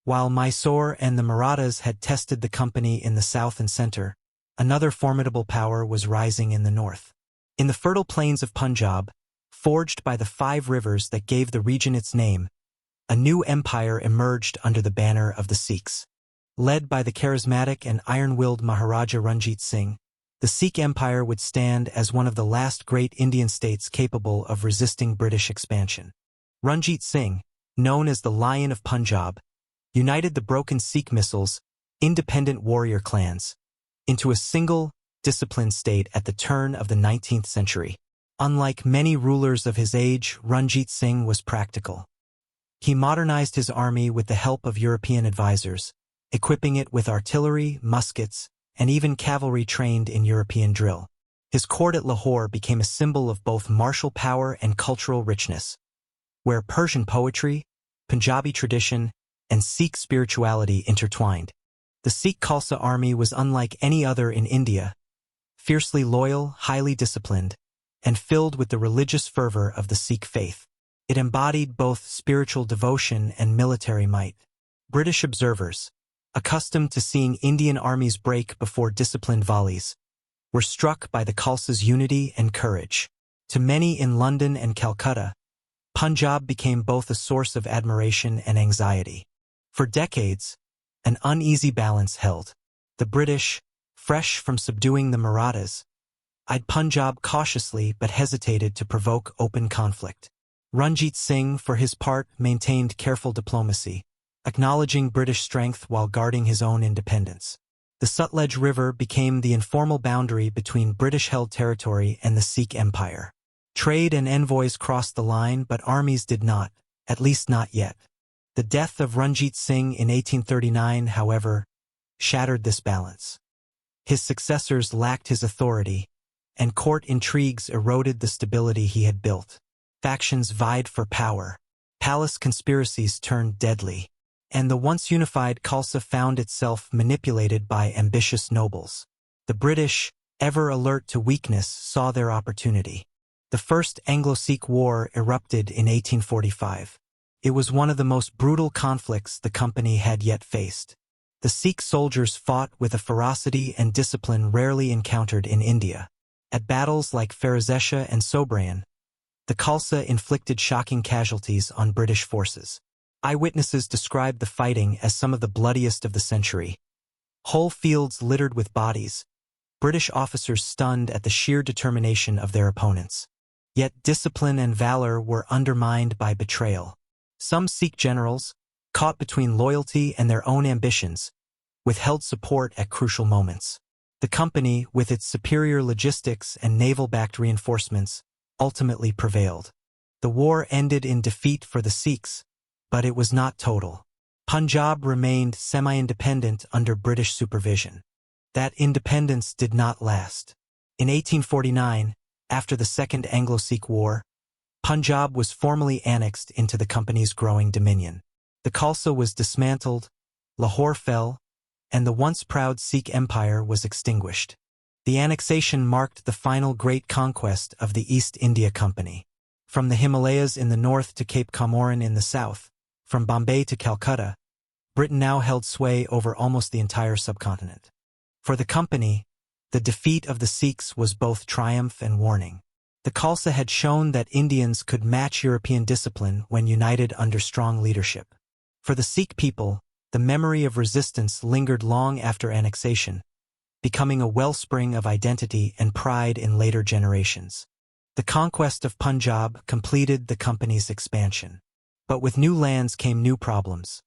While Mysore and the Marathas had tested the company in the south and center, another formidable power was rising in the north. In the fertile plains of Punjab, forged by the 5 rivers that gave the region its name, a new empire emerged under the banner of the Sikhs. Led by the charismatic and iron-willed Maharaja Ranjit Singh, the Sikh Empire would stand as one of the last great Indian states capable of resisting British expansion. Ranjit Singh, known as the Lion of Punjab, united the broken Sikh missals, independent warrior clans, into a single, disciplined state at the turn of the 19th century. Unlike many rulers of his age, Ranjit Singh was practical. He modernized his army with the help of European advisors, equipping it with artillery, muskets, and even cavalry trained in European drill. His court at Lahore became a symbol of both martial power and cultural richness, where Persian poetry, Punjabi tradition, and Sikh spirituality intertwined. The Sikh Khalsa army was unlike any other in India, fiercely loyal, highly disciplined, and filled with the religious fervor of the Sikh faith. It embodied both spiritual devotion and military might. British observers, accustomed to seeing Indian armies break before disciplined volleys, were struck by the Khalsa's unity and courage. To many in London and Calcutta, Punjab became both a source of admiration and anxiety. For decades, an uneasy balance held. The British, fresh from subduing the Marathas, eyed Punjab cautiously but hesitated to provoke open conflict. Ranjit Singh, for his part, maintained careful diplomacy, acknowledging British strength while guarding his own independence. The Sutlej River became the informal boundary between British-held territory and the Sikh Empire. Trade and envoys crossed the line, but armies did not, at least not yet. The death of Ranjit Singh in 1839, however, shattered this balance. His successors lacked his authority, and court intrigues eroded the stability he had built. Factions vied for power. Palace conspiracies turned deadly, and the once unified Khalsa found itself manipulated by ambitious nobles. The British, ever alert to weakness, saw their opportunity. The First Anglo-Sikh War erupted in 1845. It was one of the most brutal conflicts the company had yet faced. The Sikh soldiers fought with a ferocity and discipline rarely encountered in India. At battles like Firozeshah and Sobraon, the Khalsa inflicted shocking casualties on British forces. Eyewitnesses described the fighting as some of the bloodiest of the century. Whole fields littered with bodies, British officers stunned at the sheer determination of their opponents. Yet discipline and valor were undermined by betrayal. Some Sikh generals, caught between loyalty and their own ambitions, withheld support at crucial moments. The company, with its superior logistics and naval-backed reinforcements, ultimately prevailed. The war ended in defeat for the Sikhs, but it was not total. Punjab remained semi-independent under British supervision. That independence did not last. In 1849, after the Second Anglo-Sikh War, Punjab was formally annexed into the company's growing dominion. The Khalsa was dismantled, Lahore fell, and the once proud Sikh Empire was extinguished. The annexation marked the final great conquest of the East India Company. From the Himalayas in the north to Cape Comorin in the south, from Bombay to Calcutta, Britain now held sway over almost the entire subcontinent. For the company, the defeat of the Sikhs was both triumph and warning. The Khalsa had shown that Indians could match European discipline when united under strong leadership. For the Sikh people, the memory of resistance lingered long after annexation, becoming a wellspring of identity and pride in later generations. The conquest of Punjab completed the company's expansion. But with new lands came new problems.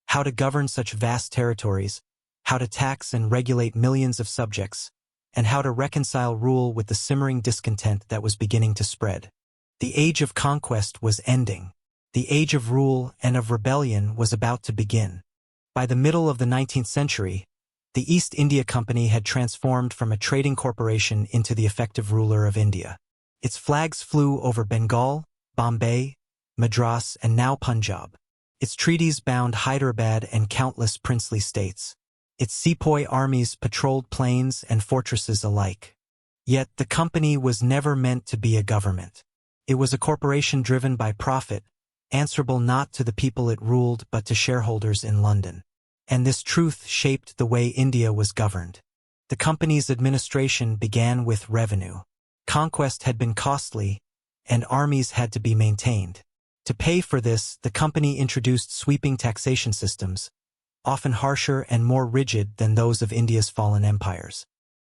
How to govern such vast territories, how to tax and regulate millions of subjects, and how to reconcile rule with the simmering discontent that was beginning to spread. The age of conquest was ending. The age of rule and of rebellion was about to begin. By the middle of the 19th century, The East India Company had transformed from a trading corporation into the effective ruler of India. Its flags flew over Bengal, Bombay, Madras, and now Punjab. Its treaties bound Hyderabad and countless princely states. Its sepoy armies patrolled plains and fortresses alike. Yet the company was never meant to be a government. It was a corporation driven by profit, answerable not to the people it ruled but to shareholders in London. And this truth shaped the way India was governed. The company's administration began with revenue. Conquest had been costly, and armies had to be maintained. To pay for this, the company introduced sweeping taxation systems, often harsher and more rigid than those of India's fallen empires.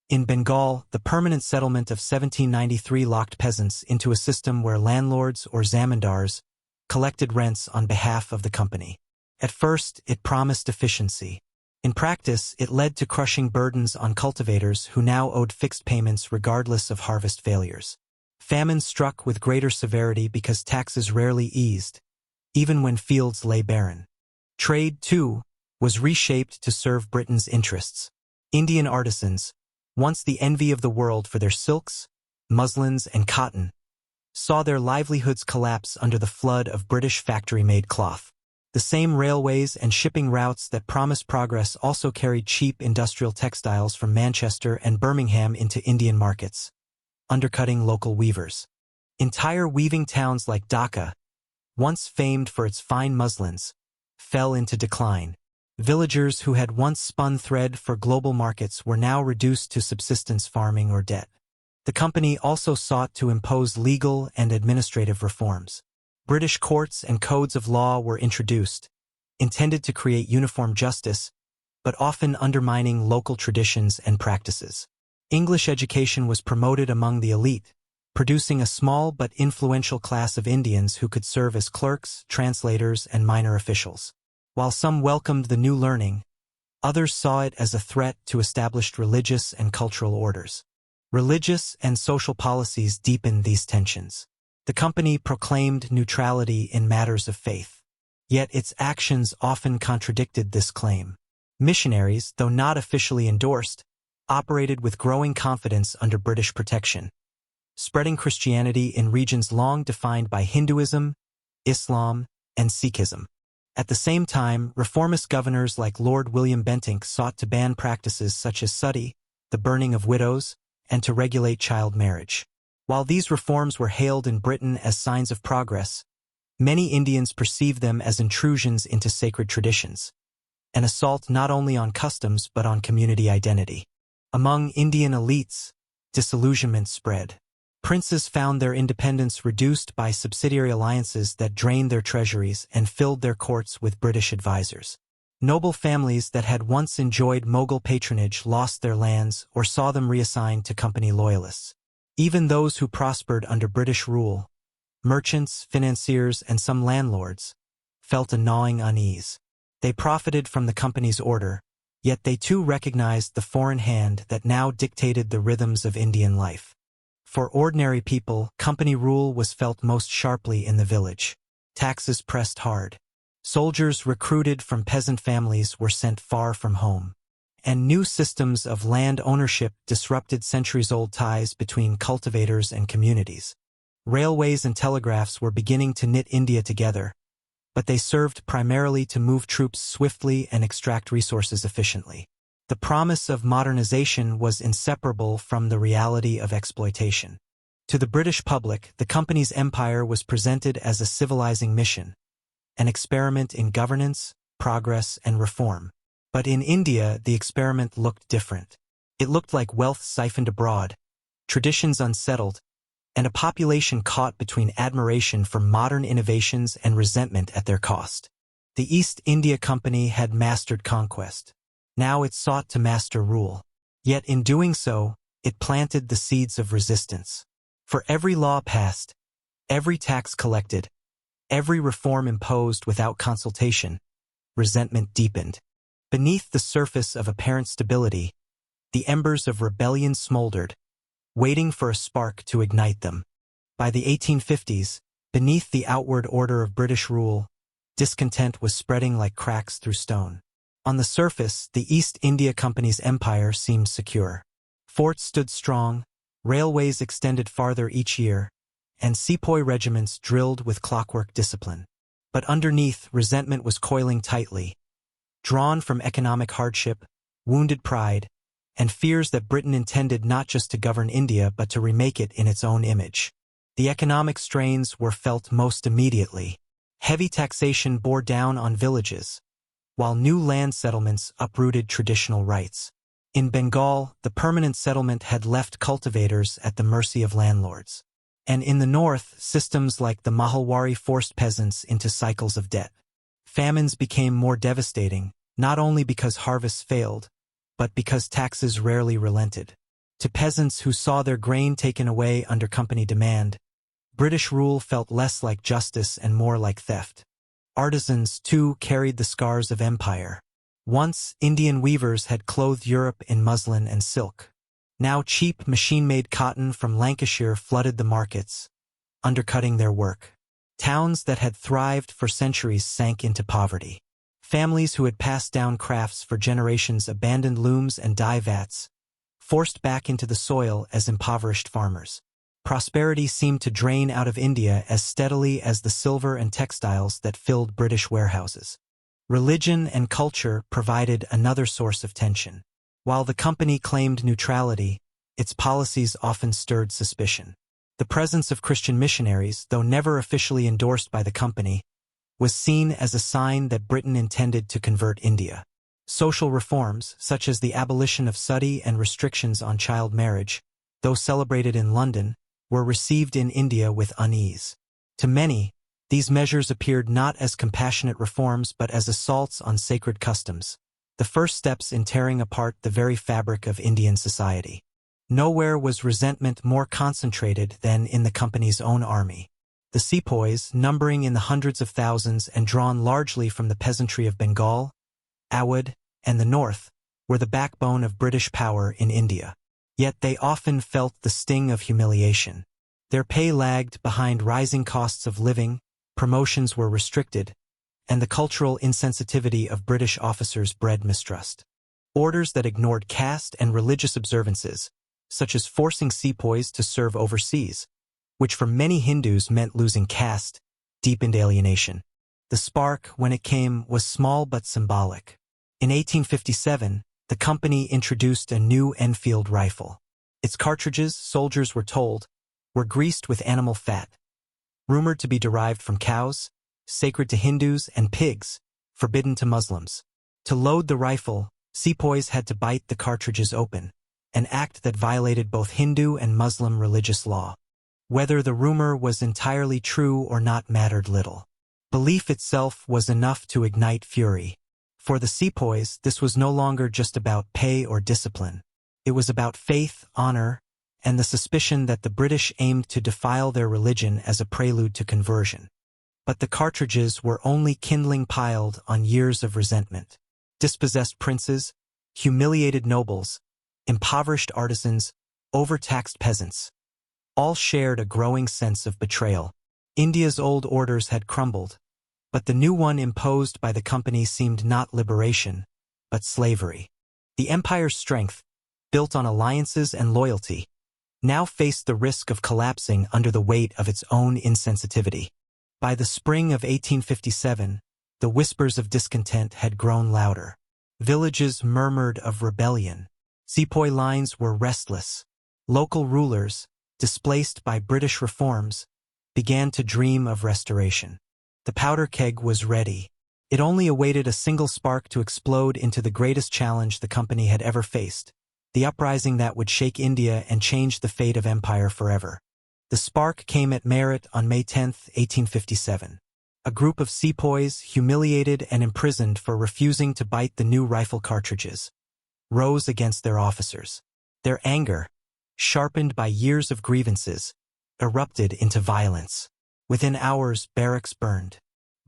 In Bengal, the permanent settlement of 1793 locked peasants into a system where landlords or zamindars collected rents on behalf of the company. At first, it promised efficiency. In practice, it led to crushing burdens on cultivators who now owed fixed payments regardless of harvest failures. Famine struck with greater severity because taxes rarely eased, even when fields lay barren. Trade, too, was reshaped to serve Britain's interests. Indian artisans, once the envy of the world for their silks, muslins, and cotton, saw their livelihoods collapse under the flood of British factory-made cloth. The same railways and shipping routes that promised progress also carried cheap industrial textiles from Manchester and Birmingham into Indian markets, undercutting local weavers. Entire weaving towns like Dhaka, once famed for its fine muslins, fell into decline. Villagers who had once spun thread for global markets were now reduced to subsistence farming or debt. The company also sought to impose legal and administrative reforms. British courts and codes of law were introduced, intended to create uniform justice, but often undermining local traditions and practices. English education was promoted among the elite, producing a small but influential class of Indians who could serve as clerks, translators, and minor officials. While some welcomed the new learning, others saw it as a threat to established religious and cultural orders. Religious and social policies deepened these tensions. The company proclaimed neutrality in matters of faith. Yet its actions often contradicted this claim. Missionaries, though not officially endorsed, operated with growing confidence under British protection, spreading Christianity in regions long defined by Hinduism, Islam, and Sikhism. At the same time, reformist governors like Lord William Bentinck sought to ban practices such as sati, the burning of widows, and to regulate child marriage. While these reforms were hailed in Britain as signs of progress, many Indians perceived them as intrusions into sacred traditions, an assault not only on customs but on community identity. Among Indian elites, disillusionment spread. Princes found their independence reduced by subsidiary alliances that drained their treasuries and filled their courts with British advisors. Noble families that had once enjoyed Mughal patronage lost their lands or saw them reassigned to company loyalists. Even those who prospered under British rule, merchants, financiers, and some landlords, felt a gnawing unease. They profited from the company's order, yet they too recognized the foreign hand that now dictated the rhythms of Indian life. For ordinary people, company rule was felt most sharply in the village. Taxes pressed hard. Soldiers recruited from peasant families were sent far from home. And new systems of land ownership disrupted centuries-old ties between cultivators and communities. Railways and telegraphs were beginning to knit India together, but they served primarily to move troops swiftly and extract resources efficiently. The promise of modernization was inseparable from the reality of exploitation. To the British public, the company's empire was presented as a civilizing mission, an experiment in governance, progress, and reform. But in India, the experiment looked different. It looked like wealth siphoned abroad, traditions unsettled, and a population caught between admiration for modern innovations and resentment at their cost. The East India Company had mastered conquest. Now it sought to master rule. Yet in doing so, it planted the seeds of resistance. For every law passed, every tax collected, every reform imposed without consultation, resentment deepened. Beneath the surface of apparent stability, the embers of rebellion smoldered, waiting for a spark to ignite them. By the 1850s, beneath the outward order of British rule, discontent was spreading like cracks through stone. On the surface, the East India Company's empire seemed secure. Forts stood strong, railways extended farther each year, and sepoy regiments drilled with clockwork discipline. But underneath, resentment was coiling tightly, drawn from economic hardship, wounded pride, and fears that Britain intended not just to govern India but to remake it in its own image. The economic strains were felt most immediately. Heavy taxation bore down on villages, while new land settlements uprooted traditional rights. In Bengal, the permanent settlement had left cultivators at the mercy of landlords. And in the north, systems like the Mahalwari forced peasants into cycles of debt. Famines became more devastating, not only because harvests failed, but because taxes rarely relented. To peasants who saw their grain taken away under company demand, British rule felt less like justice and more like theft. Artisans, too, carried the scars of empire. Once, Indian weavers had clothed Europe in muslin and silk. Now cheap machine-made cotton from Lancashire flooded the markets, undercutting their work. Towns that had thrived for centuries sank into poverty. Families who had passed down crafts for generations abandoned looms and dye vats, forced back into the soil as impoverished farmers. Prosperity seemed to drain out of India as steadily as the silver and textiles that filled British warehouses. Religion and culture provided another source of tension. While the company claimed neutrality, its policies often stirred suspicion. The presence of Christian missionaries, though never officially endorsed by the company, was seen as a sign that Britain intended to convert India. Social reforms, such as the abolition of suttee and restrictions on child marriage, though celebrated in London, were received in India with unease. To many, these measures appeared not as compassionate reforms but as assaults on sacred customs, the first steps in tearing apart the very fabric of Indian society. Nowhere was resentment more concentrated than in the company's own army. The sepoys, numbering in the hundreds of thousands and drawn largely from the peasantry of Bengal, Awadh, and the north, were the backbone of British power in India. Yet they often felt the sting of humiliation. Their pay lagged behind rising costs of living, promotions were restricted, and the cultural insensitivity of British officers bred mistrust. Orders that ignored caste and religious observances, such as forcing sepoys to serve overseas, which for many Hindus meant losing caste, deepened alienation. The spark, when it came, was small but symbolic. In 1857, the company introduced a new Enfield rifle. Its cartridges, soldiers were told, were greased with animal fat, rumored to be derived from cows, sacred to Hindus, and pigs, forbidden to Muslims. To load the rifle, sepoys had to bite the cartridges open, an act that violated both Hindu and Muslim religious law. Whether the rumor was entirely true or not mattered little. Belief itself was enough to ignite fury. For the sepoys, this was no longer just about pay or discipline. It was about faith, honor, and the suspicion that the British aimed to defile their religion as a prelude to conversion. But the cartridges were only kindling piled on years of resentment. Dispossessed princes, humiliated nobles, impoverished artisans, overtaxed peasants, all shared a growing sense of betrayal. India's old orders had crumbled, but the new one imposed by the company seemed not liberation, but slavery. The empire's strength, built on alliances and loyalty, now faced the risk of collapsing under the weight of its own insensitivity. By the spring of 1857, the whispers of discontent had grown louder. Villages murmured of rebellion. Sepoy lines were restless. Local rulers, displaced by British reforms, began to dream of restoration. The powder keg was ready. It only awaited a single spark to explode into the greatest challenge the company had ever faced, the uprising that would shake India and change the fate of empire forever. The spark came at Meerut on May 10, 1857. A group of sepoys, humiliated and imprisoned for refusing to bite the new rifle cartridges, rose against their officers. Their anger, sharpened by years of grievances, erupted into violence. Within hours, barracks burned.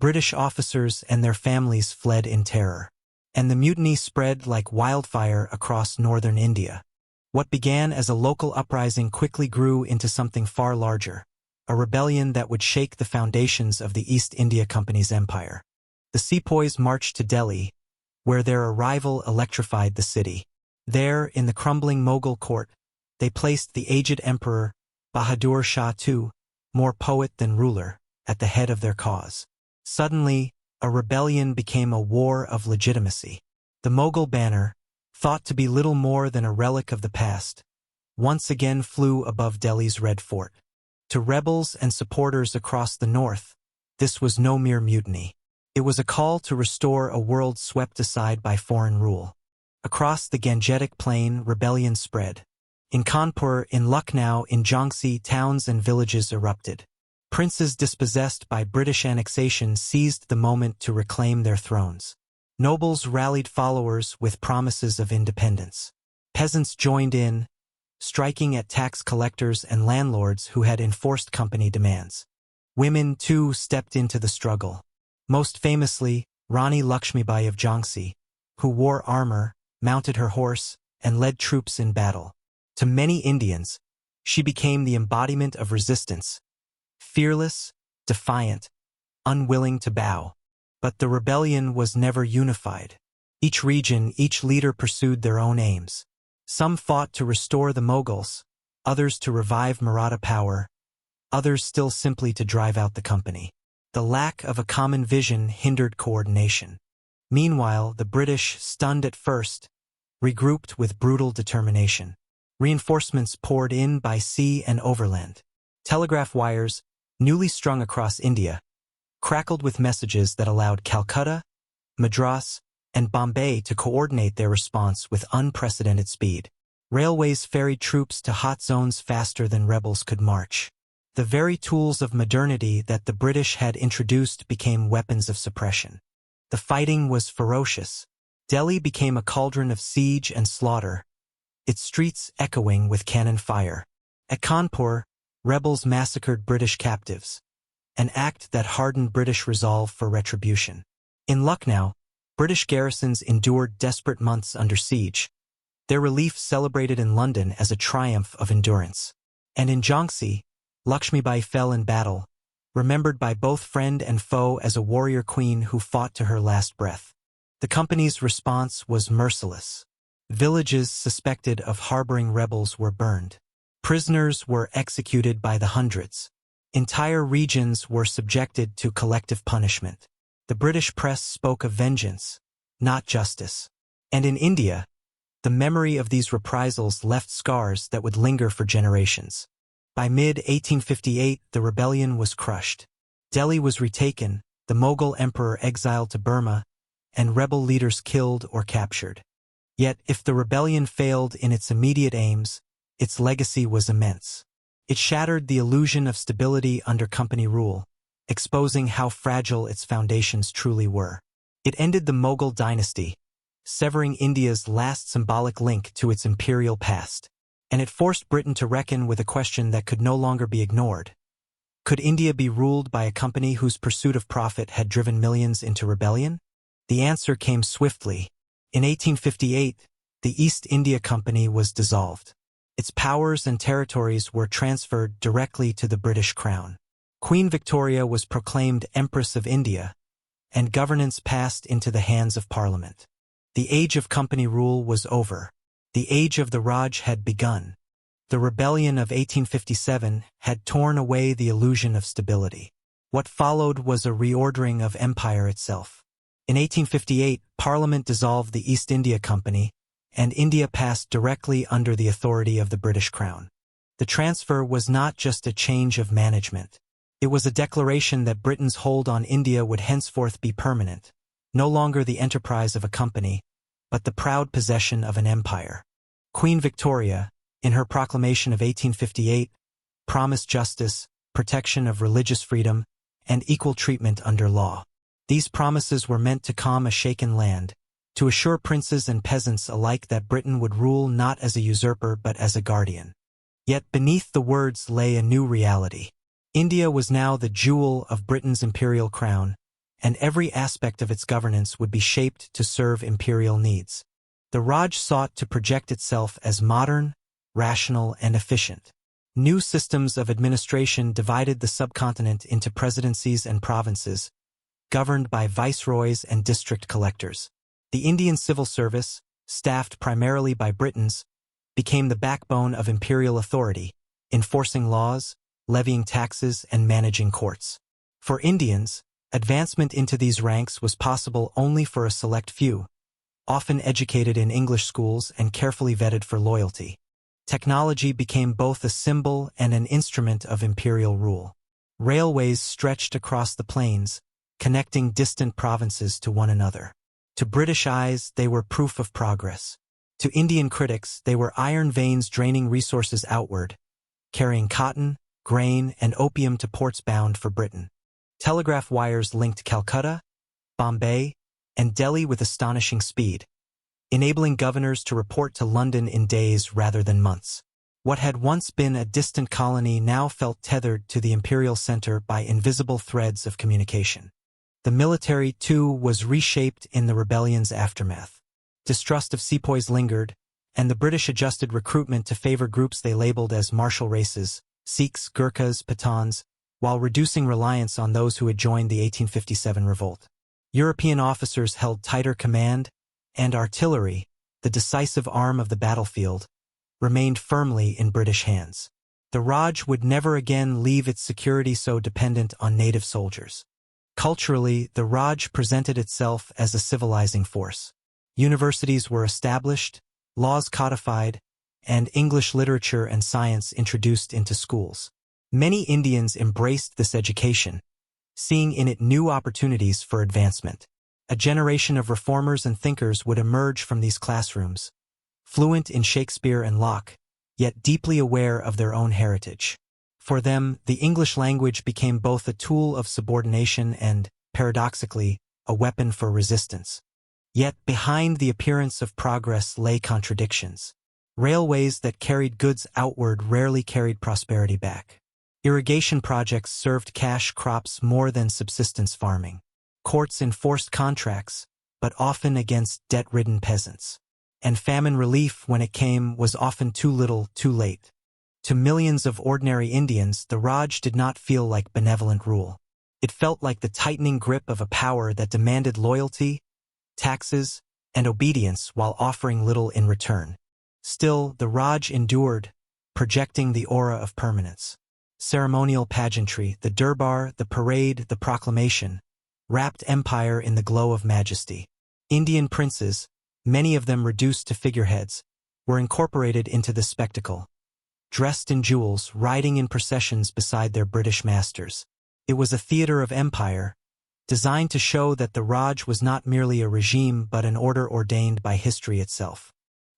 British officers and their families fled in terror. And the mutiny spread like wildfire across northern India. What began as a local uprising quickly grew into something far larger, a rebellion that would shake the foundations of the East India Company's empire. The sepoys marched to Delhi, where their arrival electrified the city. There, in the crumbling Mughal court, they placed the aged emperor, Bahadur Shah II, more poet than ruler, at the head of their cause. Suddenly, a rebellion became a war of legitimacy. The Mughal banner, thought to be little more than a relic of the past, once again flew above Delhi's Red Fort. To rebels and supporters across the north, this was no mere mutiny. It was a call to restore a world swept aside by foreign rule. Across the Gangetic Plain, rebellion spread. In Kanpur, in Lucknow, in Jhansi, towns and villages erupted. Princes dispossessed by British annexation seized the moment to reclaim their thrones. Nobles rallied followers with promises of independence. Peasants joined in, striking at tax collectors and landlords who had enforced company demands. Women, too, stepped into the struggle. Most famously, Rani Lakshmibai of Jhansi, who wore armor, mounted her horse, and led troops in battle. To many Indians, she became the embodiment of resistance, fearless, defiant, unwilling to bow. But the rebellion was never unified. Each region, each leader pursued their own aims. Some fought to restore the Mughals, others to revive Maratha power, others still simply to drive out the company. The lack of a common vision hindered coordination. Meanwhile, the British, stunned at first, regrouped with brutal determination. Reinforcements poured in by sea and overland. Telegraph wires, newly strung across India, crackled with messages that allowed Calcutta, Madras, and Bombay to coordinate their response with unprecedented speed. Railways ferried troops to hot zones faster than rebels could march. The very tools of modernity that the British had introduced became weapons of suppression. The fighting was ferocious. Delhi became a cauldron of siege and slaughter, its streets echoing with cannon fire. At Kanpur, rebels massacred British captives, an act that hardened British resolve for retribution. In Lucknow, British garrisons endured desperate months under siege, their relief celebrated in London as a triumph of endurance. And in Jhansi, Lakshmibai fell in battle, remembered by both friend and foe as a warrior queen who fought to her last breath. The company's response was merciless. Villages suspected of harboring rebels were burned. Prisoners were executed by the hundreds. Entire regions were subjected to collective punishment. The British press spoke of vengeance, not justice. And in India, the memory of these reprisals left scars that would linger for generations. By mid-1858, the rebellion was crushed. Delhi was retaken, the Mughal emperor exiled to Burma, and rebel leaders killed or captured. Yet, if the rebellion failed in its immediate aims, its legacy was immense. It shattered the illusion of stability under company rule, exposing how fragile its foundations truly were. It ended the Mughal dynasty, severing India's last symbolic link to its imperial past. And it forced Britain to reckon with a question that could no longer be ignored. Could India be ruled by a company whose pursuit of profit had driven millions into rebellion? The answer came swiftly. In 1858, the East India Company was dissolved. Its powers and territories were transferred directly to the British Crown. Queen Victoria was proclaimed Empress of India, and governance passed into the hands of Parliament. The age of company rule was over. The age of the Raj had begun. The rebellion of 1857 had torn away the illusion of stability. What followed was a reordering of empire itself. In 1858, Parliament dissolved the East India Company, and India passed directly under the authority of the British Crown. The transfer was not just a change of management. It was a declaration that Britain's hold on India would henceforth be permanent, no longer the enterprise of a company, but the proud possession of an empire. Queen Victoria, in her proclamation of 1858, promised justice, protection of religious freedom, and equal treatment under law. These promises were meant to calm a shaken land, to assure princes and peasants alike that Britain would rule not as a usurper but as a guardian. Yet beneath the words lay a new reality. India was now the jewel of Britain's imperial crown, and every aspect of its governance would be shaped to serve imperial needs. The Raj sought to project itself as modern, rational, and efficient. New systems of administration divided the subcontinent into presidencies and provinces, governed by viceroys and district collectors. The Indian civil service, staffed primarily by Britons, became the backbone of imperial authority, enforcing laws, levying taxes, and managing courts. For Indians, advancement into these ranks was possible only for a select few, often educated in English schools and carefully vetted for loyalty. Technology became both a symbol and an instrument of imperial rule. Railways stretched across the plains, connecting distant provinces to one another. To British eyes, they were proof of progress. To Indian critics, they were iron veins draining resources outward, carrying cotton, grain, and opium to ports bound for Britain. Telegraph wires linked Calcutta, Bombay, and Delhi with astonishing speed, enabling governors to report to London in days rather than months. What had once been a distant colony now felt tethered to the imperial center by invisible threads of communication. The military, too, was reshaped in the rebellion's aftermath. Distrust of sepoys lingered, and the British adjusted recruitment to favor groups they labeled as martial races, Sikhs, Gurkhas, Pathans, while reducing reliance on those who had joined the 1857 revolt. European officers held tighter command, and artillery, the decisive arm of the battlefield, remained firmly in British hands. The Raj would never again leave its security so dependent on native soldiers. Culturally, the Raj presented itself as a civilizing force. Universities were established, laws codified, and English literature and science introduced into schools. Many Indians embraced this education, seeing in it new opportunities for advancement. A generation of reformers and thinkers would emerge from these classrooms, fluent in Shakespeare and Locke, yet deeply aware of their own heritage. For them, the English language became both a tool of subordination and, paradoxically, a weapon for resistance. Yet behind the appearance of progress lay contradictions. Railways that carried goods outward rarely carried prosperity back. Irrigation projects served cash crops more than subsistence farming. Courts enforced contracts, but often against debt-ridden peasants. And famine relief, when it came, was often too little, too late. To millions of ordinary Indians, the Raj did not feel like benevolent rule. It felt like the tightening grip of a power that demanded loyalty, taxes, and obedience while offering little in return. Still, the Raj endured, projecting the aura of permanence. Ceremonial pageantry, the durbar, the parade, the proclamation, wrapped empire in the glow of majesty. Indian princes, many of them reduced to figureheads, were incorporated into the spectacle, dressed in jewels, riding in processions beside their British masters. It was a theater of empire, designed to show that the Raj was not merely a regime but an order ordained by history itself.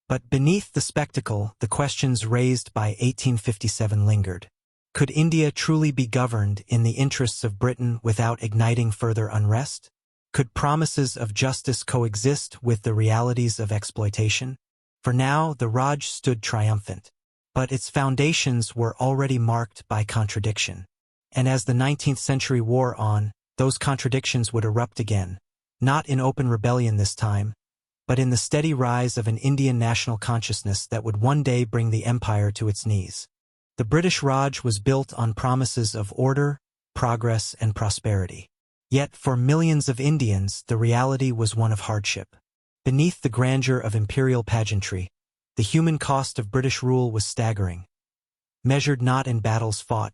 But beneath the spectacle, the questions raised by 1857 lingered. Could India truly be governed in the interests of Britain without igniting further unrest? Could promises of justice coexist with the realities of exploitation? For now, the Raj stood triumphant, but its foundations were already marked by contradiction. And as the 19th century wore on, those contradictions would erupt again, not in open rebellion this time, but in the steady rise of an Indian national consciousness that would one day bring the empire to its knees. The British Raj was built on promises of order, progress, and prosperity. Yet for millions of Indians, the reality was one of hardship. Beneath the grandeur of imperial pageantry, the human cost of British rule was staggering, measured not in battles fought,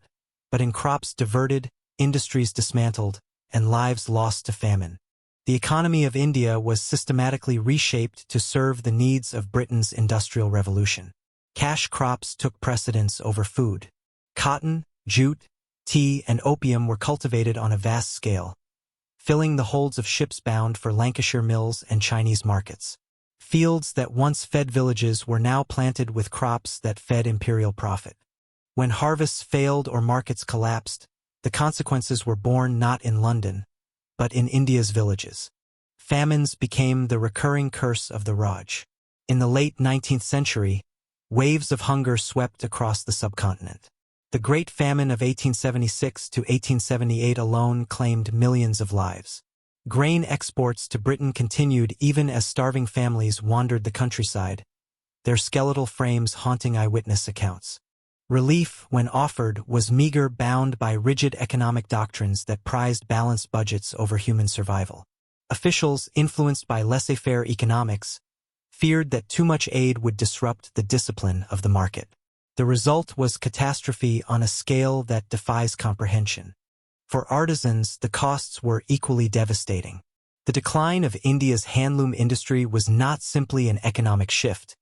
but in crops diverted, industries dismantled, and lives lost to famine. The economy of India was systematically reshaped to serve the needs of Britain's industrial revolution. Cash crops took precedence over food. Cotton, jute, tea, and opium were cultivated on a vast scale, filling the holds of ships bound for Lancashire mills and Chinese markets. Fields that once fed villages were now planted with crops that fed imperial profit. When harvests failed or markets collapsed, the consequences were borne not in London, but in India's villages. Famines became the recurring curse of the Raj. In the late 19th century, waves of hunger swept across the subcontinent. The Great Famine of 1876 to 1878 alone claimed millions of lives. Grain exports to Britain continued even as starving families wandered the countryside, their skeletal frames haunting eyewitness accounts. Relief, when offered, was meager, bound by rigid economic doctrines that prized balanced budgets over human survival. Officials, influenced by laissez-faire economics, feared that too much aid would disrupt the discipline of the market. The result was catastrophe on a scale that defies comprehension. For artisans, the costs were equally devastating. The decline of India's handloom industry was not simply an economic shift.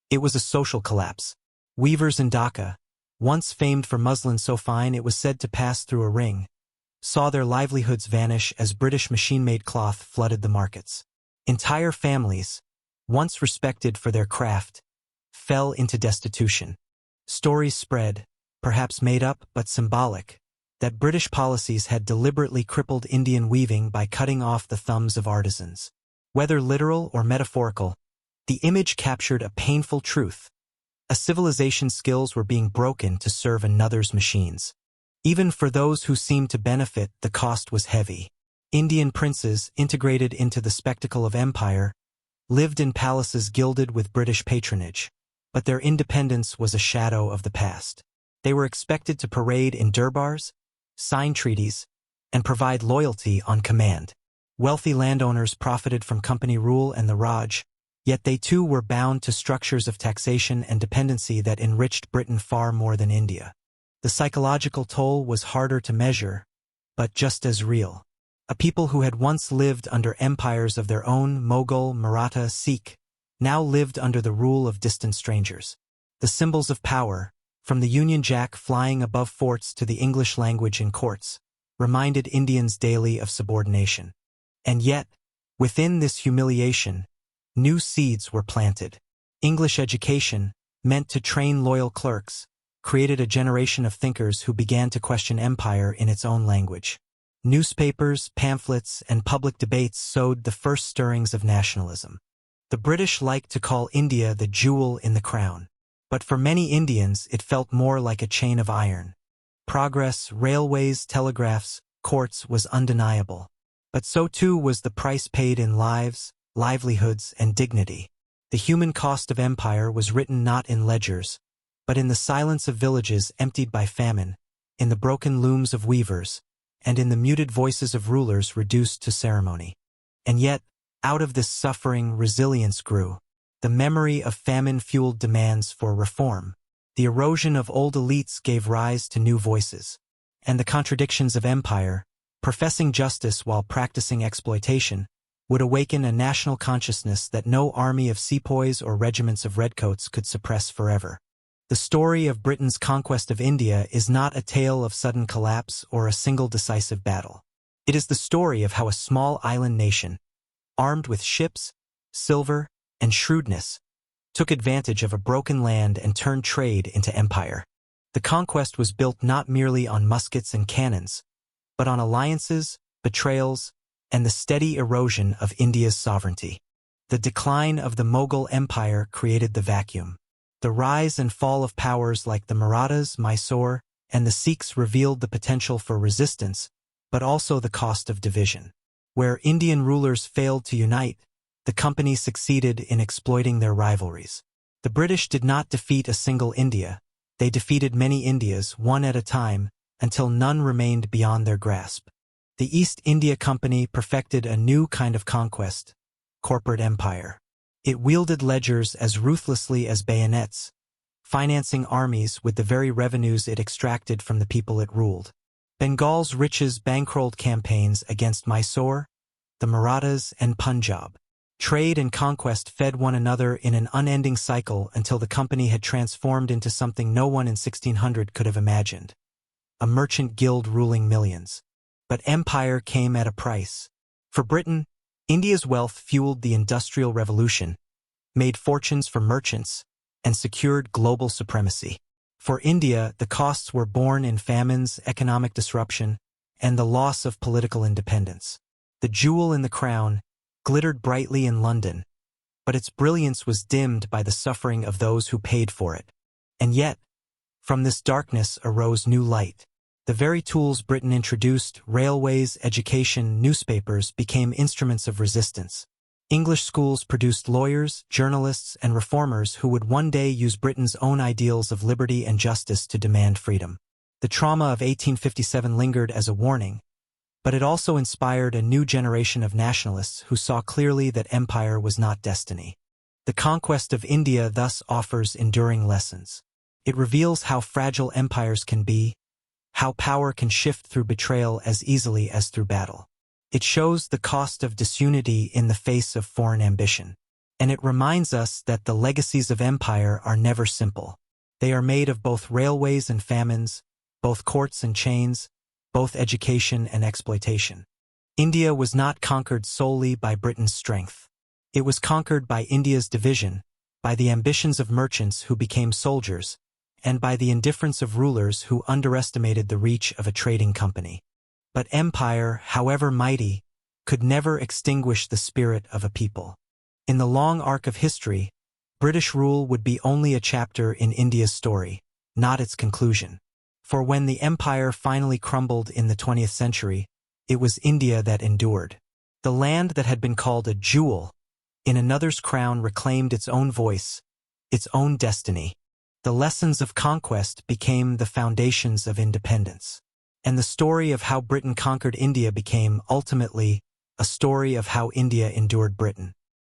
It was a social collapse. Weavers in Dhaka, once famed for muslin so fine it was said to pass through a ring, saw their livelihoods vanish as British machine-made cloth flooded the markets. Entire families, once respected for their craft, fell into destitution. Stories spread, perhaps made up but symbolic, that British policies had deliberately crippled Indian weaving by cutting off the thumbs of artisans. Whether literal or metaphorical, the image captured a painful truth. A civilization's skills were being broken to serve another's machines. Even for those who seemed to benefit, the cost was heavy. Indian princes, integrated into the spectacle of empire, lived in palaces gilded with British patronage, but their independence was a shadow of the past. They were expected to parade in durbars, sign treaties, and provide loyalty on command. Wealthy landowners profited from company rule and the Raj, yet they too were bound to structures of taxation and dependency that enriched Britain far more than India. The psychological toll was harder to measure, but just as real. A people who had once lived under empires of their own, Mughal, Maratha, Sikh, now lived under the rule of distant strangers. The symbols of power, from the Union Jack flying above forts to the English language in courts, reminded Indians daily of subordination. And yet, within this humiliation, new seeds were planted. English education, meant to train loyal clerks, created a generation of thinkers who began to question empire in its own language. Newspapers, pamphlets, and public debates sowed the first stirrings of nationalism. The British liked to call India the jewel in the crown. But for many Indians it felt more like a chain of iron. Progress, railways, telegraphs, courts was undeniable. But so too was the price paid in lives, livelihoods, and dignity. The human cost of empire was written not in ledgers, but in the silence of villages emptied by famine, in the broken looms of weavers, and in the muted voices of rulers reduced to ceremony. And yet, out of this suffering, resilience grew. The memory of famine-fueled demands for reform. The erosion of old elites gave rise to new voices. And the contradictions of empire, professing justice while practicing exploitation, would awaken a national consciousness that no army of sepoys or regiments of redcoats could suppress forever. The story of Britain's conquest of India is not a tale of sudden collapse or a single decisive battle. It is the story of how a small island nation, armed with ships, silver, and shrewdness, took advantage of a broken land and turned trade into empire. The conquest was built not merely on muskets and cannons, but on alliances, betrayals, and the steady erosion of India's sovereignty. The decline of the Mughal Empire created the vacuum. The rise and fall of powers like the Marathas, Mysore, and the Sikhs revealed the potential for resistance, but also the cost of division. Where Indian rulers failed to unite, the company succeeded in exploiting their rivalries. The British did not defeat a single India. They defeated many Indias, one at a time, until none remained beyond their grasp. The East India Company perfected a new kind of conquest, corporate empire. It wielded ledgers as ruthlessly as bayonets, financing armies with the very revenues it extracted from the people it ruled. Bengal's riches bankrolled campaigns against Mysore, the Marathas, and Punjab. Trade and conquest fed one another in an unending cycle until the company had transformed into something no one in 1600 could have imagined. A merchant guild ruling millions. But empire came at a price. For Britain, India's wealth fueled the Industrial Revolution, made fortunes for merchants, and secured global supremacy. For India, the costs were borne in famines, economic disruption, and the loss of political independence. The jewel in the crown glittered brightly in London, but its brilliance was dimmed by the suffering of those who paid for it. And yet, from this darkness arose new light. The very tools Britain introduced, railways, education, newspapers, became instruments of resistance. English schools produced lawyers, journalists, and reformers who would one day use Britain's own ideals of liberty and justice to demand freedom. The trauma of 1857 lingered as a warning, But it also inspired a new generation of nationalists who saw clearly that empire was not destiny. The conquest of India thus offers enduring lessons. It reveals how fragile empires can be, how power can shift through betrayal as easily as through battle. It shows the cost of disunity in the face of foreign ambition. And it reminds us that the legacies of empire are never simple. They are made of both railways and famines, both courts and chains, both education and exploitation. India was not conquered solely by Britain's strength. It was conquered by India's division, by the ambitions of merchants who became soldiers, and by the indifference of rulers who underestimated the reach of a trading company. But empire, however mighty, could never extinguish the spirit of a people. In the long arc of history, British rule would be only a chapter in India's story, not its conclusion. For when the empire finally crumbled in the 20th century, it was India that endured. The land that had been called a jewel in another's crown reclaimed its own voice, its own destiny. The lessons of conquest became the foundations of independence. And the story of how Britain conquered India became, ultimately, a story of how India endured Britain.